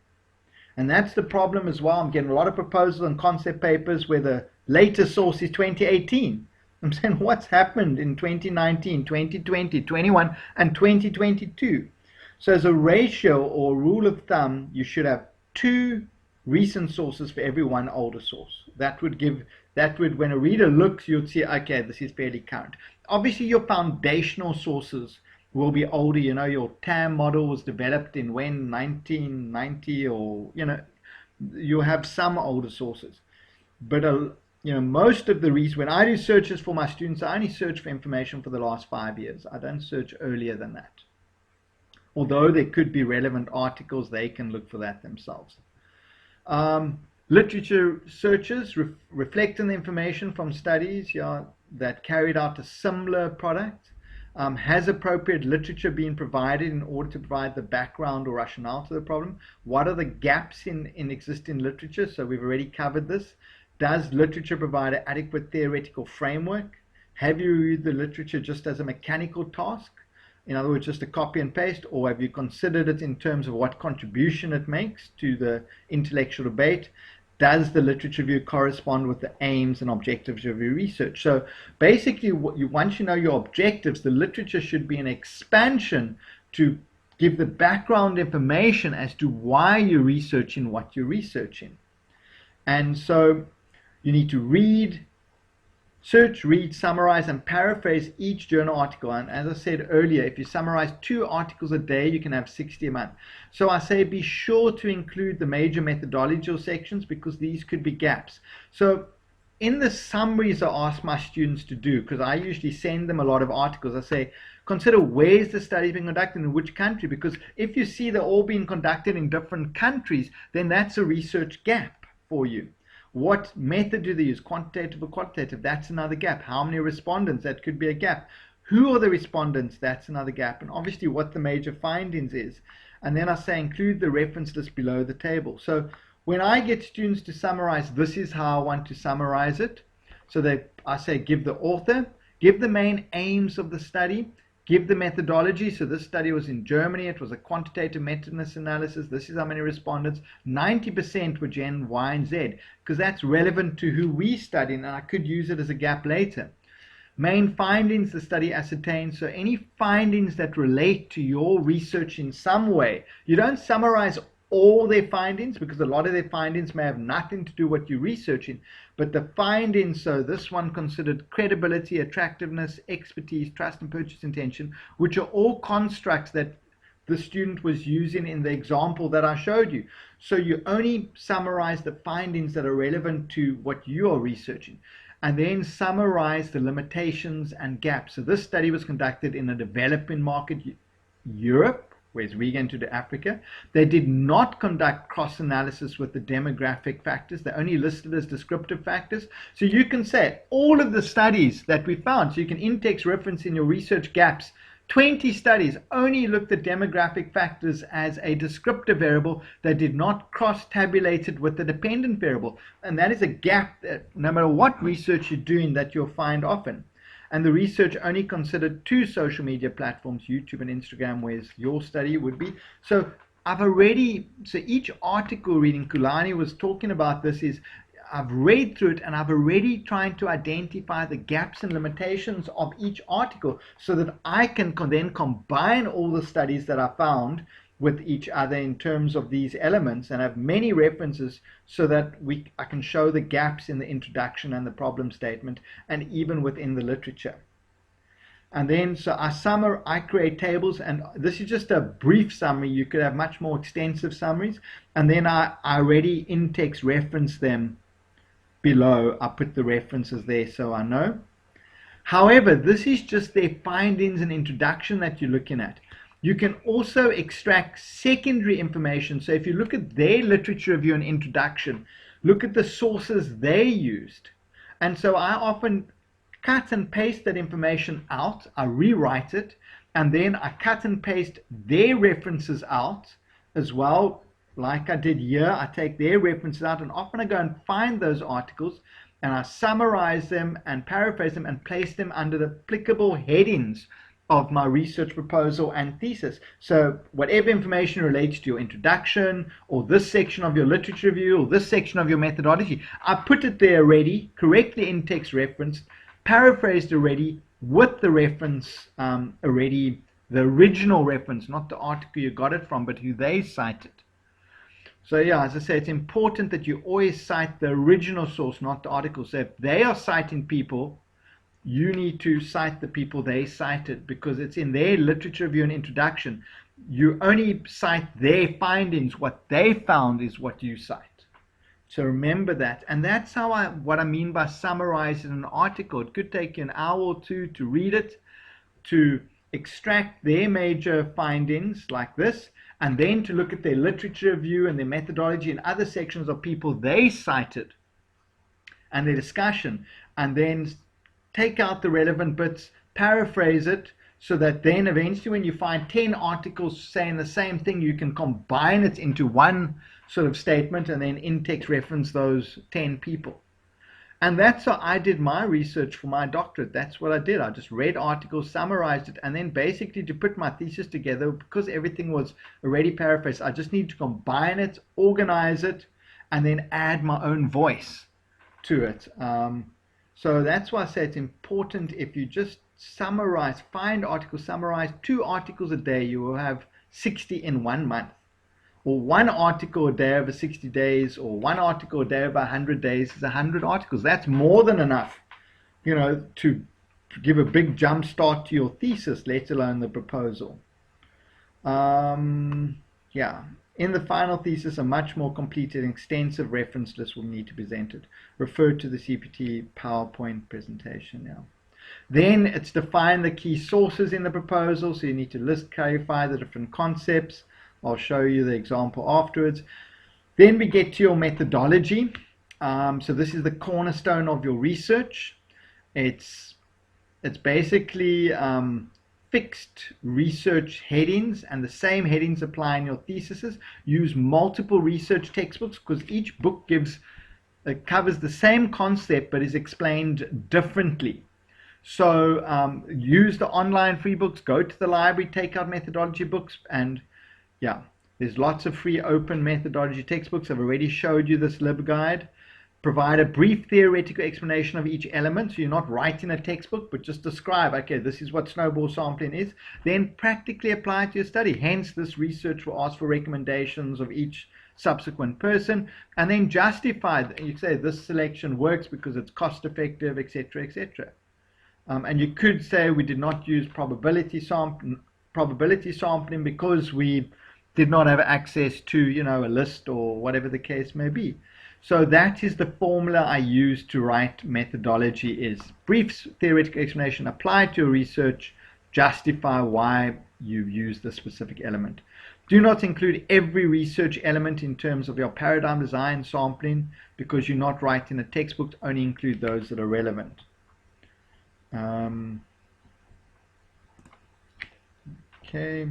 And that's the problem as well. I'm getting a lot of proposals and concept papers where the latest source is 2018. I'm saying, what's happened in 2019, 2020, 21, and 2022? So as a ratio or rule of thumb, you should have 2 recent sources for every 1 older source. That would, when a reader looks, you'd see, okay, this is fairly current. Obviously, your foundational sources will be older. Your TAM model was developed in 1990, or, you have some older sources. But, most of the reasons, when I do searches for my students, I only search for information for the last 5 years. I don't search earlier than that. Although there could be relevant articles, they can look for that themselves. Literature searches reflect on the information from studies that carried out a similar product. Has appropriate literature been provided in order to provide the background or rationale to the problem? What are the gaps in existing literature? So we've already covered this. Does literature provide an adequate theoretical framework? Have you reviewed the literature just as a mechanical task? In other words, just a copy and paste, or have you considered it in terms of what contribution it makes to the intellectual debate? Does the literature review correspond with the aims and objectives of your research? So basically, once you know your objectives, the literature should be an expansion to give the background information as to why you're researching what you're researching. And so you need to read, Search, read, summarize, and paraphrase each journal article. And as I said earlier, if you summarize 2 articles a day, you can have 60 a month. So I say be sure to include the major methodological sections, because these could be gaps. So in the summaries I ask my students to do, because I usually send them a lot of articles, I say, consider where's the study being conducted, in which country, because if you see they're all being conducted in different countries, then that's a research gap for you. What method do they use, quantitative or qualitative? That's another gap. How many respondents? That could be a gap. Who are the respondents? That's another gap. And obviously what the major findings is. And then I say include the reference list below the table. So when I get students to summarize, this is how I want to summarize it. So I say give the author, give the main aims of the study, give the methodology. So this study was in Germany. It was a quantitative meta-analysis analysis. This is how many respondents. 90% were Gen Y and Z, because that's relevant to who we study, and I could use it as a gap later. Main findings the study ascertained. So any findings that relate to your research in some way. You don't summarize all their findings, because a lot of their findings may have nothing to do with what you're researching, but the findings, so this one considered credibility, attractiveness, expertise, trust, and purchase intention, which are all constructs that the student was using in the example that I showed you. So you only summarize the findings that are relevant to what you are researching, and then summarize the limitations and gaps. So this study was conducted in a developing market, Europe, whereas we get into Africa. They did not conduct cross-analysis with the demographic factors. They only listed as descriptive factors. So you can say all of the studies that we found, so you can in-text reference in your research gaps, 20 studies only looked at demographic factors as a descriptive variable. They did not cross-tabulate it with the dependent variable. And that is a gap that no matter what research you're doing that you'll find often. And the research only considered 2 social media platforms, YouTube and Instagram, whereas your study would be. So each article reading, Kulani was talking about this, is I've read through it and I've already tried to identify the gaps and limitations of each article, so that I can then combine all the studies that I found with each other in terms of these elements, and have many references, so that I can show the gaps in the introduction and the problem statement, and even within the literature. And then so I create tables, and this is just a brief summary. You could have much more extensive summaries, and then I already in-text reference them below. I put the references there so I know. However, this is just their findings and introduction that you're looking at. You can also extract secondary information. So if you look at their literature review and introduction, look at the sources they used. And so I often cut and paste that information out. I rewrite it, and then I cut and paste their references out as well. Like I did here, I take their references out, and often I go and find those articles, and I summarize them and paraphrase them and place them under the applicable headings of my research proposal and thesis. So whatever information relates to your introduction, or this section of your literature review, or this section of your methodology, I put it there already, correctly in-text referenced, paraphrased already, with the reference already, the original reference, not the article you got it from, but who they cited. So yeah, as I say, it's important that you always cite the original source, not the article. So if they are citing people, you need to cite the people they cited, because it's in their literature review and introduction. You only cite their findings. What they found is what you cite. So remember that. And that's what I mean by summarizing an article. It could take you an hour or 2 to read it, to extract their major findings like this, and then to look at their literature review and their methodology and other sections of people they cited and their discussion, and then take out the relevant bits, paraphrase it, so that then eventually when you find 10 articles saying the same thing, you can combine it into one sort of statement and then in-text reference those 10 people. And that's how I did my research for my doctorate. That's what I did. I just read articles, summarized it, and then basically to put my thesis together, because everything was already paraphrased, I just need to combine it, organize it, and then add my own voice to it. So that's why I say it's important. If you just summarize, find articles, summarize 2 articles a day, you will have 60 in 1 month. Or 1 article a day over 60 days, or 1 article a day over 100 days is 100 articles. That's more than enough to give a big jump start to your thesis, let alone the proposal. Yeah. In the final thesis, a much more complete and extensive reference list will need to be presented. Refer to the CPT PowerPoint presentation now. Then it's define the key sources in the proposal, so you need to list, clarify the different concepts. I'll show you the example afterwards. Then we get to your methodology. So this is the cornerstone of your research. It's basically fixed research headings, and the same headings apply in your theses. Use multiple research textbooks because each book covers the same concept but is explained differently. So use the online free books, go to the library, take out methodology books, and yeah, there's lots of free open methodology textbooks. I've already showed you this LibGuide. Provide a brief theoretical explanation of each element, so you're not writing a textbook, but just describe, okay, this is what snowball sampling is. Then practically apply it to your study. Hence, this research will ask for recommendations of each subsequent person, and then justify. You say this selection works because it's cost effective, etc., etc. And you could say we did not use probability sampling because we did not have access to, a list or whatever the case may be. So that is the formula I use to write methodology is brief theoretical explanation, apply to your research, justify why you use the specific element. Do not include every research element in terms of your paradigm design sampling because you're not writing a textbook, only include those that are relevant. Okay.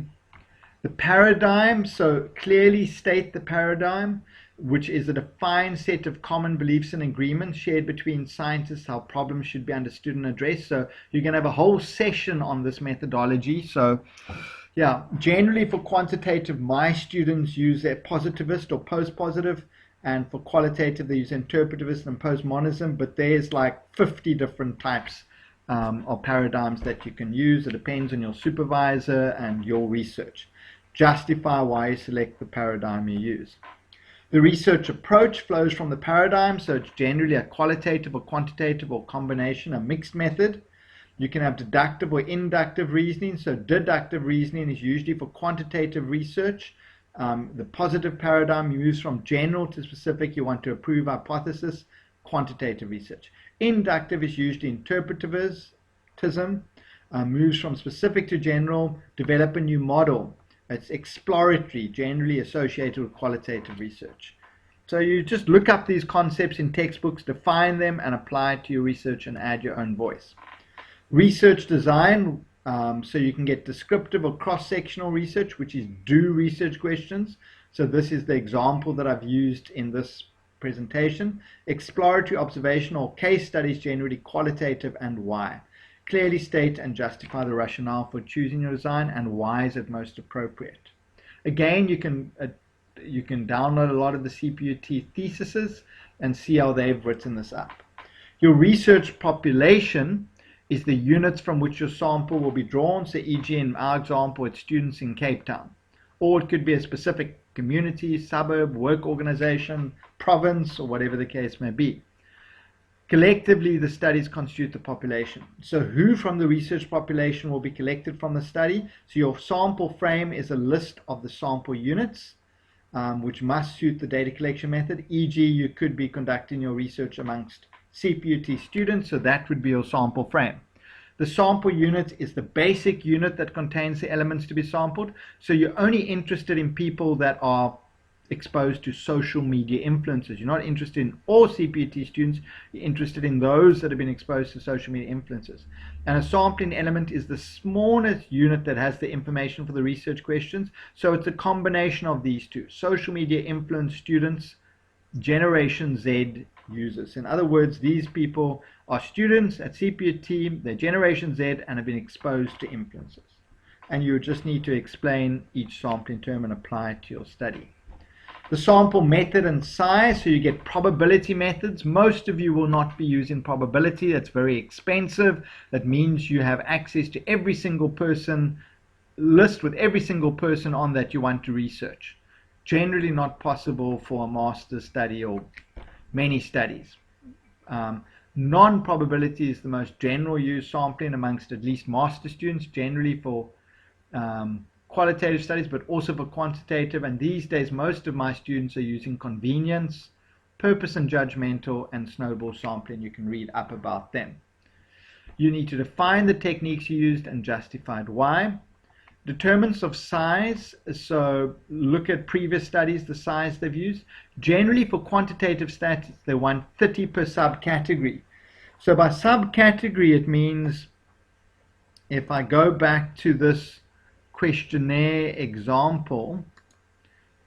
The paradigm, so clearly state the paradigm, which is a defined set of common beliefs and agreements shared between scientists, how problems should be understood and addressed. So you're going to have a whole session on this methodology. So yeah, generally for quantitative, my students use a positivist or post-positive, and for qualitative, they use interpretivist and postmodernism, but there's like 50 different types of paradigms that you can use. It depends on your supervisor and your research. Justify why you select the paradigm you use. The research approach flows from the paradigm, so it's generally a qualitative or quantitative or combination, a mixed method. You can have deductive or inductive reasoning, so deductive reasoning is usually for quantitative research. The positive paradigm moves from general to specific, you want to prove hypothesis, quantitative research. Inductive is usually interpretivism, moves from specific to general, develop a new model. It's exploratory, generally associated with qualitative research. So you just look up these concepts in textbooks, define them, and apply it to your research and add your own voice. Research design, so you can get descriptive or cross-sectional research, which is do research questions. So this is the example that I've used in this presentation. Exploratory, observational, case studies, generally qualitative, and why. Clearly state and justify the rationale for choosing your design and why is it most appropriate. Again, you can download a lot of the CPUT theses and see how they've written this up. Your research population is the units from which your sample will be drawn. So e.g. in our example, it's students in Cape Town. Or it could be a specific community, suburb, work organization, province, or whatever the case may be. Collectively, the studies constitute the population. So who from the research population will be collected from the study? So your sample frame is a list of the sample units, which must suit the data collection method. E.g., you could be conducting your research amongst CPUT students, so that would be your sample frame. The sample unit is the basic unit that contains the elements to be sampled. So you're only interested in people that are exposed to social media influencers. You're not interested in all CPUT students, you're interested in those that have been exposed to social media influencers. And a sampling element is the smallest unit that has the information for the research questions. So it's a combination of these two, social media influence students, Generation Z users. In other words, these people are students at CPUT, they're Generation Z and have been exposed to influencers. And you just need to explain each sampling term and apply it to your study. The sample method and size, so you get probability methods. Most of you will not be using probability. That's very expensive. That means you have access to every single person, list with every single person on that you want to research. Generally not possible for a master's study or many studies. Non-probability is the most general use sampling amongst at least master students, generally for qualitative studies, but also for quantitative. And these days, most of my students are using convenience, purpose and judgmental, and snowball sampling. You can read up about them. You need to define the techniques you used and justified why. Determinants of size, so look at previous studies, the size they've used. Generally for quantitative stats, they want 30 per subcategory. So by subcategory, it means if I go back to this questionnaire example,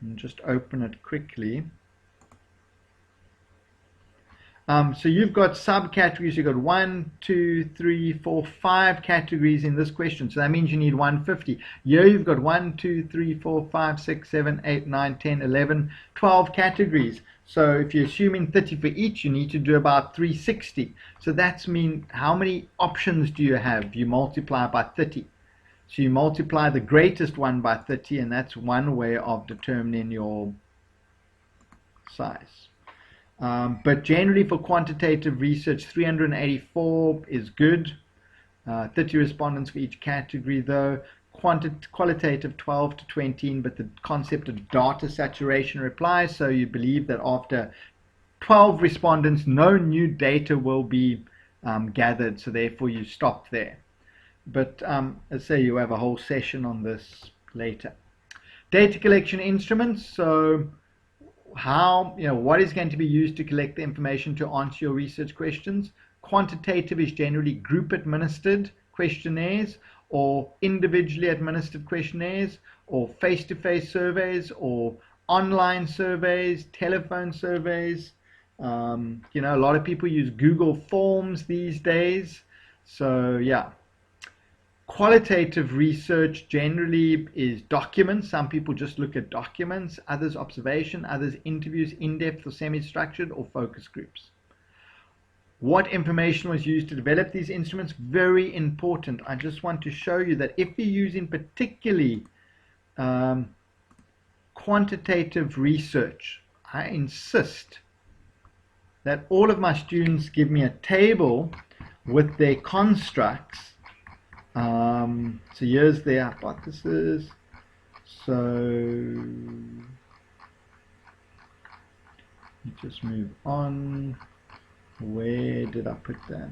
and just open it quickly. So you've got subcategories. You've got 1, 2, 3, 4, 5 categories in this question. So that means you need 150. Here you've got 1, 2, 3, 4, 5, 6, 7, 8, 9, 10, 11, 12 categories. So if you're assuming 30 for each, you need to do about 360. So that's mean how many options do you have? You multiply by 30. So you multiply the greatest one by 30, and that's one way of determining your size. But generally for quantitative research, 384 is good. 30 respondents for each category though. Qualitative 12 to 20, but the concept of data saturation applies. So you believe that after 12 respondents, no new data will be gathered. So therefore you stop there. But let's say you have a whole session on this later. Data collection instruments. So how, what is going to be used to collect the information to answer your research questions? Quantitative is generally group administered questionnaires or individually administered questionnaires or face-to-face surveys or online surveys, telephone surveys. A lot of people use Google Forms these days. So yeah. Qualitative research generally is documents. Some people just look at documents, others observation, others interviews, in-depth or semi-structured, or focus groups. What information was used to develop these instruments? Very important. I just want to show you that if you're using particularly quantitative research, I insist that all of my students give me a table with their constructs. So here's their hypothesis. So just move on. Where did I put that?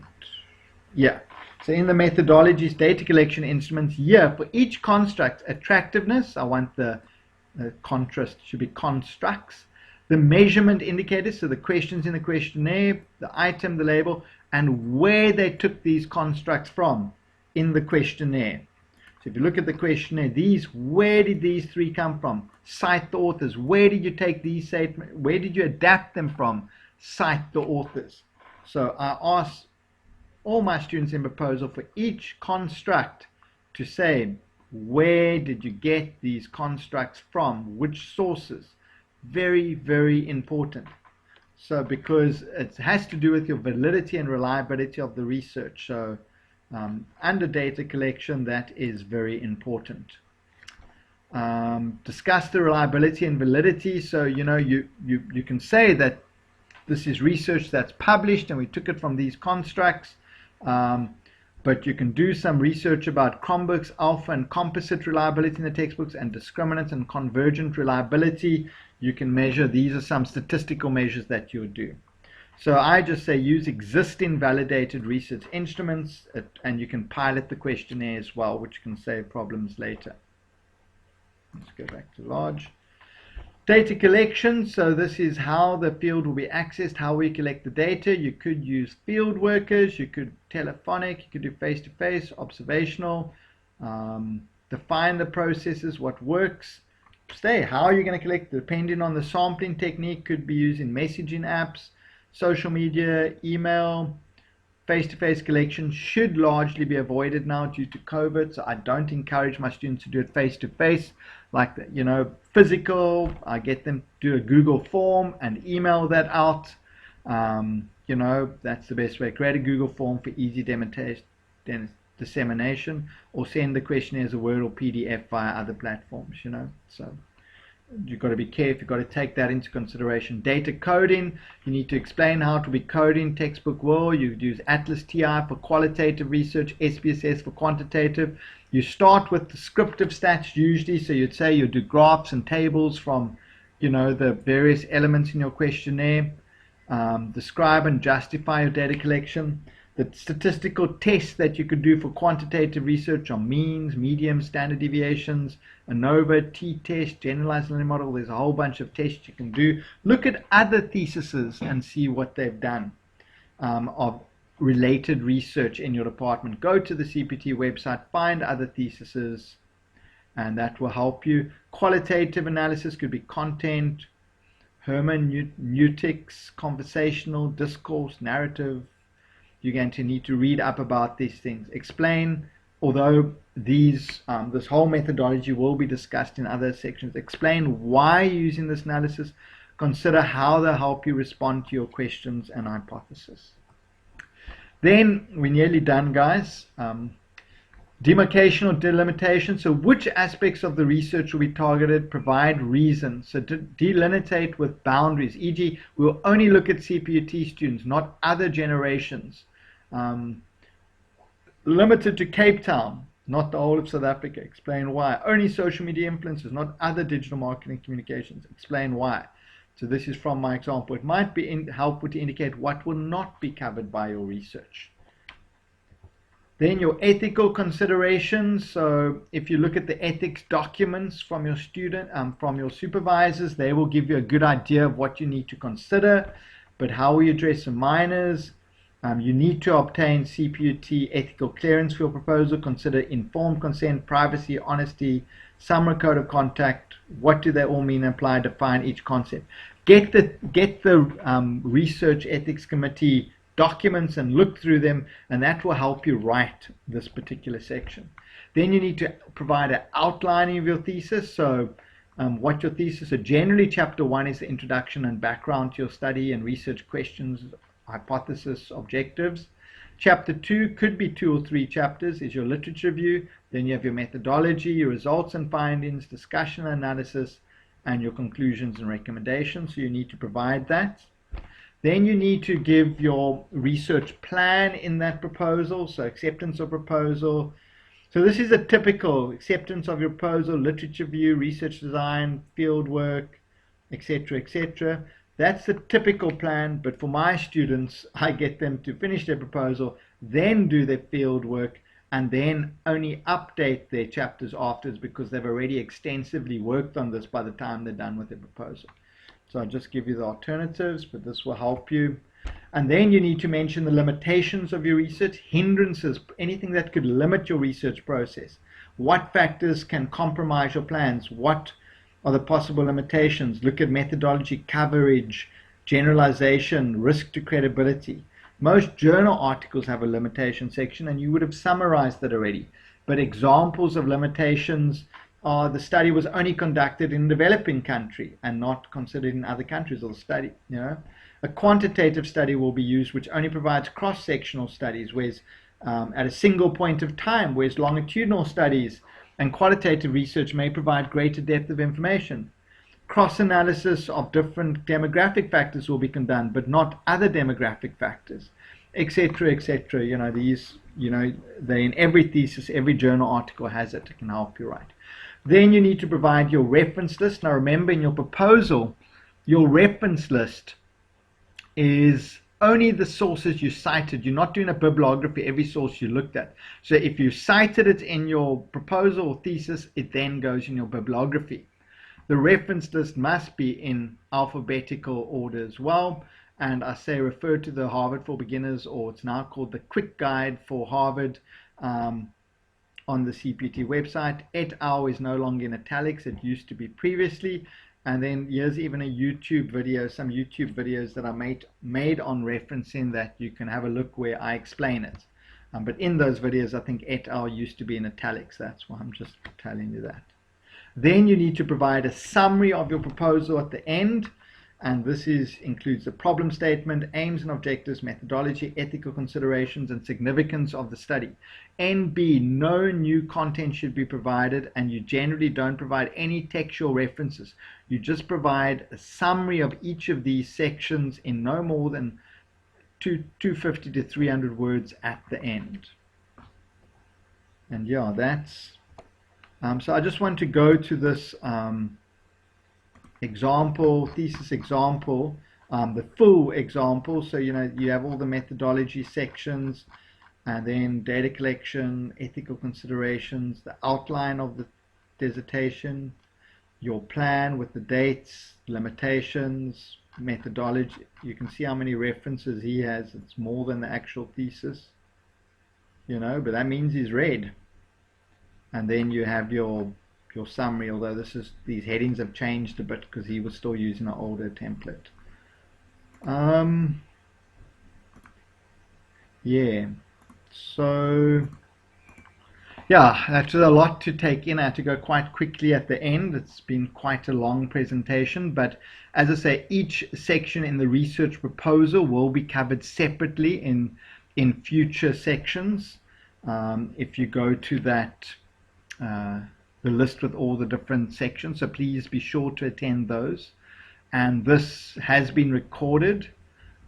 Yeah. So in the methodologies, data collection instruments, here for each construct, attractiveness, I want the contrast should be constructs. The measurement indicators, so the questions in the questionnaire, the item, the label, and where they took these constructs from in the questionnaire. So if you look at the questionnaire, where did these three come from? Cite the authors. Where did you take these statements? Where did you adapt them from? Cite the authors. So I ask all my students in proposal for each construct to say, where did you get these constructs from? Which sources? Very, very important. So because it has to do with your validity and reliability of the research. So under data collection, that is very important. Discuss the reliability and validity. So you can say that this is research that's published and we took it from these constructs, but you can do some research about Cronberg's alpha and composite reliability in the textbooks and discriminant and convergent reliability. You can measure, these are some statistical measures that you'll do. So I just say use existing validated research instruments, and you can pilot the questionnaire as well, which can save problems later. Let's go back to large. Data collection, so this is how the field will be accessed, how we collect the data. You could use field workers, you could telephonic, you could do face-to-face, observational, define the processes, what works. Say, how are you going to collect, depending on the sampling technique, could be used in messaging apps, social media, email. Face-to-face collection should largely be avoided now due to COVID, so I don't encourage my students to do it face-to-face. Like, physical, I get them to do a Google form and email that out. That's the best way. Create a Google form for easy dissemination, or send the questionnaire as a Word or PDF via other platforms, So you've got to be careful, you've got to take that into consideration. Data coding, you need to explain how to be coding. Textbook will, you use Atlas TI for qualitative research, SPSS for quantitative. You start with descriptive stats usually, so you'd say you do graphs and tables from, the various elements in your questionnaire. Describe and justify your data collection. The statistical tests that you could do for quantitative research are means, medians, standard deviations, ANOVA, t-test, generalized learning model. There's a whole bunch of tests you can do. Look at other theses and see what they've done of related research in your department. Go to the CPT website, find other theses, and that will help you. Qualitative analysis could be content, hermeneutics, conversational, discourse, narrative. You're going to need to read up about these things. Explain, although this whole methodology will be discussed in other sections, explain why you're using this analysis. Consider how they'll help you respond to your questions and hypothesis. Then we're nearly done, guys. Demarcation or delimitation. So which aspects of the research will be targeted? Provide reasons. So delimitate with boundaries. E.g., we'll only look at CPUT students, not other generations. Limited to Cape Town, not the whole of South Africa. Explain why. Only social media influencers, not other digital marketing communications. Explain why. So this is from my example. It might be helpful to indicate what will not be covered by your research. Then your ethical considerations. So if you look at the ethics documents from your from your supervisors, they will give you a good idea of what you need to consider. But how will you address the minors? You need to obtain CPUT ethical clearance for your proposal. Consider informed consent, privacy, honesty, summary code of conduct. What do they all mean? Apply, define each concept. Get the research ethics committee documents and look through them, and that will help you write this particular section. Then you need to provide an outline of your thesis. So what your thesis, so generally chapter 1 is the introduction and background to your study and research questions, hypothesis, objectives. Chapter 2 could be 2 or 3 chapters, is your literature review. Then you have your methodology, your results and findings, discussion and analysis, and your conclusions and recommendations. So you need to provide that. Then you need to give your research plan in that proposal, so acceptance of proposal. So this is a typical acceptance of your proposal, literature review, research design, field work, etc., etc. That's the typical plan, but for my students, I get them to finish their proposal, then do their field work, and then only update their chapters afterwards because they've already extensively worked on this by the time they're done with their proposal. So I'll just give you the alternatives, but this will help you. And then you need to mention the limitations of your research, hindrances, anything that could limit your research process. What factors can compromise your plans? What are the possible limitations? Look at methodology, coverage, generalization, risk to credibility. Most journal articles have a limitation section, and you would have summarized that already. But examples of limitations are the study was only conducted in a developing country and not considered in other countries of the study. A quantitative study will be used which only provides cross-sectional studies, whereas at a single point of time, whereas longitudinal studies and qualitative research may provide greater depth of information. Cross-analysis of different demographic factors will be conducted, but not other demographic factors, etc., etc. They in every thesis, every journal article has it. It can help you write. Then you need to provide your reference list. Now remember, in your proposal, your reference list is only the sources you cited. You're not doing a bibliography, every source you looked at. So if you cited it in your proposal or thesis, it then goes in your bibliography. The reference list must be in alphabetical order as well. And I say refer to the Harvard for Beginners, or it's now called the Quick Guide for Harvard, on the CPT website. Et al. Is no longer in italics. It used to be previously. And then here's even a YouTube video, some YouTube videos that I made on referencing that you can have a look where I explain it. But in those videos, I think et al. Used to be in italics. That's why I'm just telling you that. Then you need to provide a summary of your proposal at the end. And this includes the problem statement, aims and objectives, methodology, ethical considerations, and significance of the study. NB, no new content should be provided, and you generally don't provide any textual references. You just provide a summary of each of these sections in no more than 250 to 300 words at the end. And yeah, that's so I just want to go to this thesis example, the full example. So you have all the methodology sections, and then data collection, ethical considerations, the outline of the dissertation, your plan with the dates, limitations, methodology. You can see how many references he has. It's more than the actual thesis, but that means he's read. And then you have your summary, although these headings have changed a bit because he was still using an older template. Yeah, so yeah, that's a lot to take in. I had to go quite quickly at the end. It's been quite a long presentation, but as I say, each section in the research proposal will be covered separately in future sections. If you go to that the list with all the different sections, so please be sure to attend those. And this has been recorded.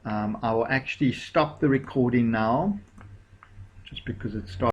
I will actually stop the recording now, just because it started.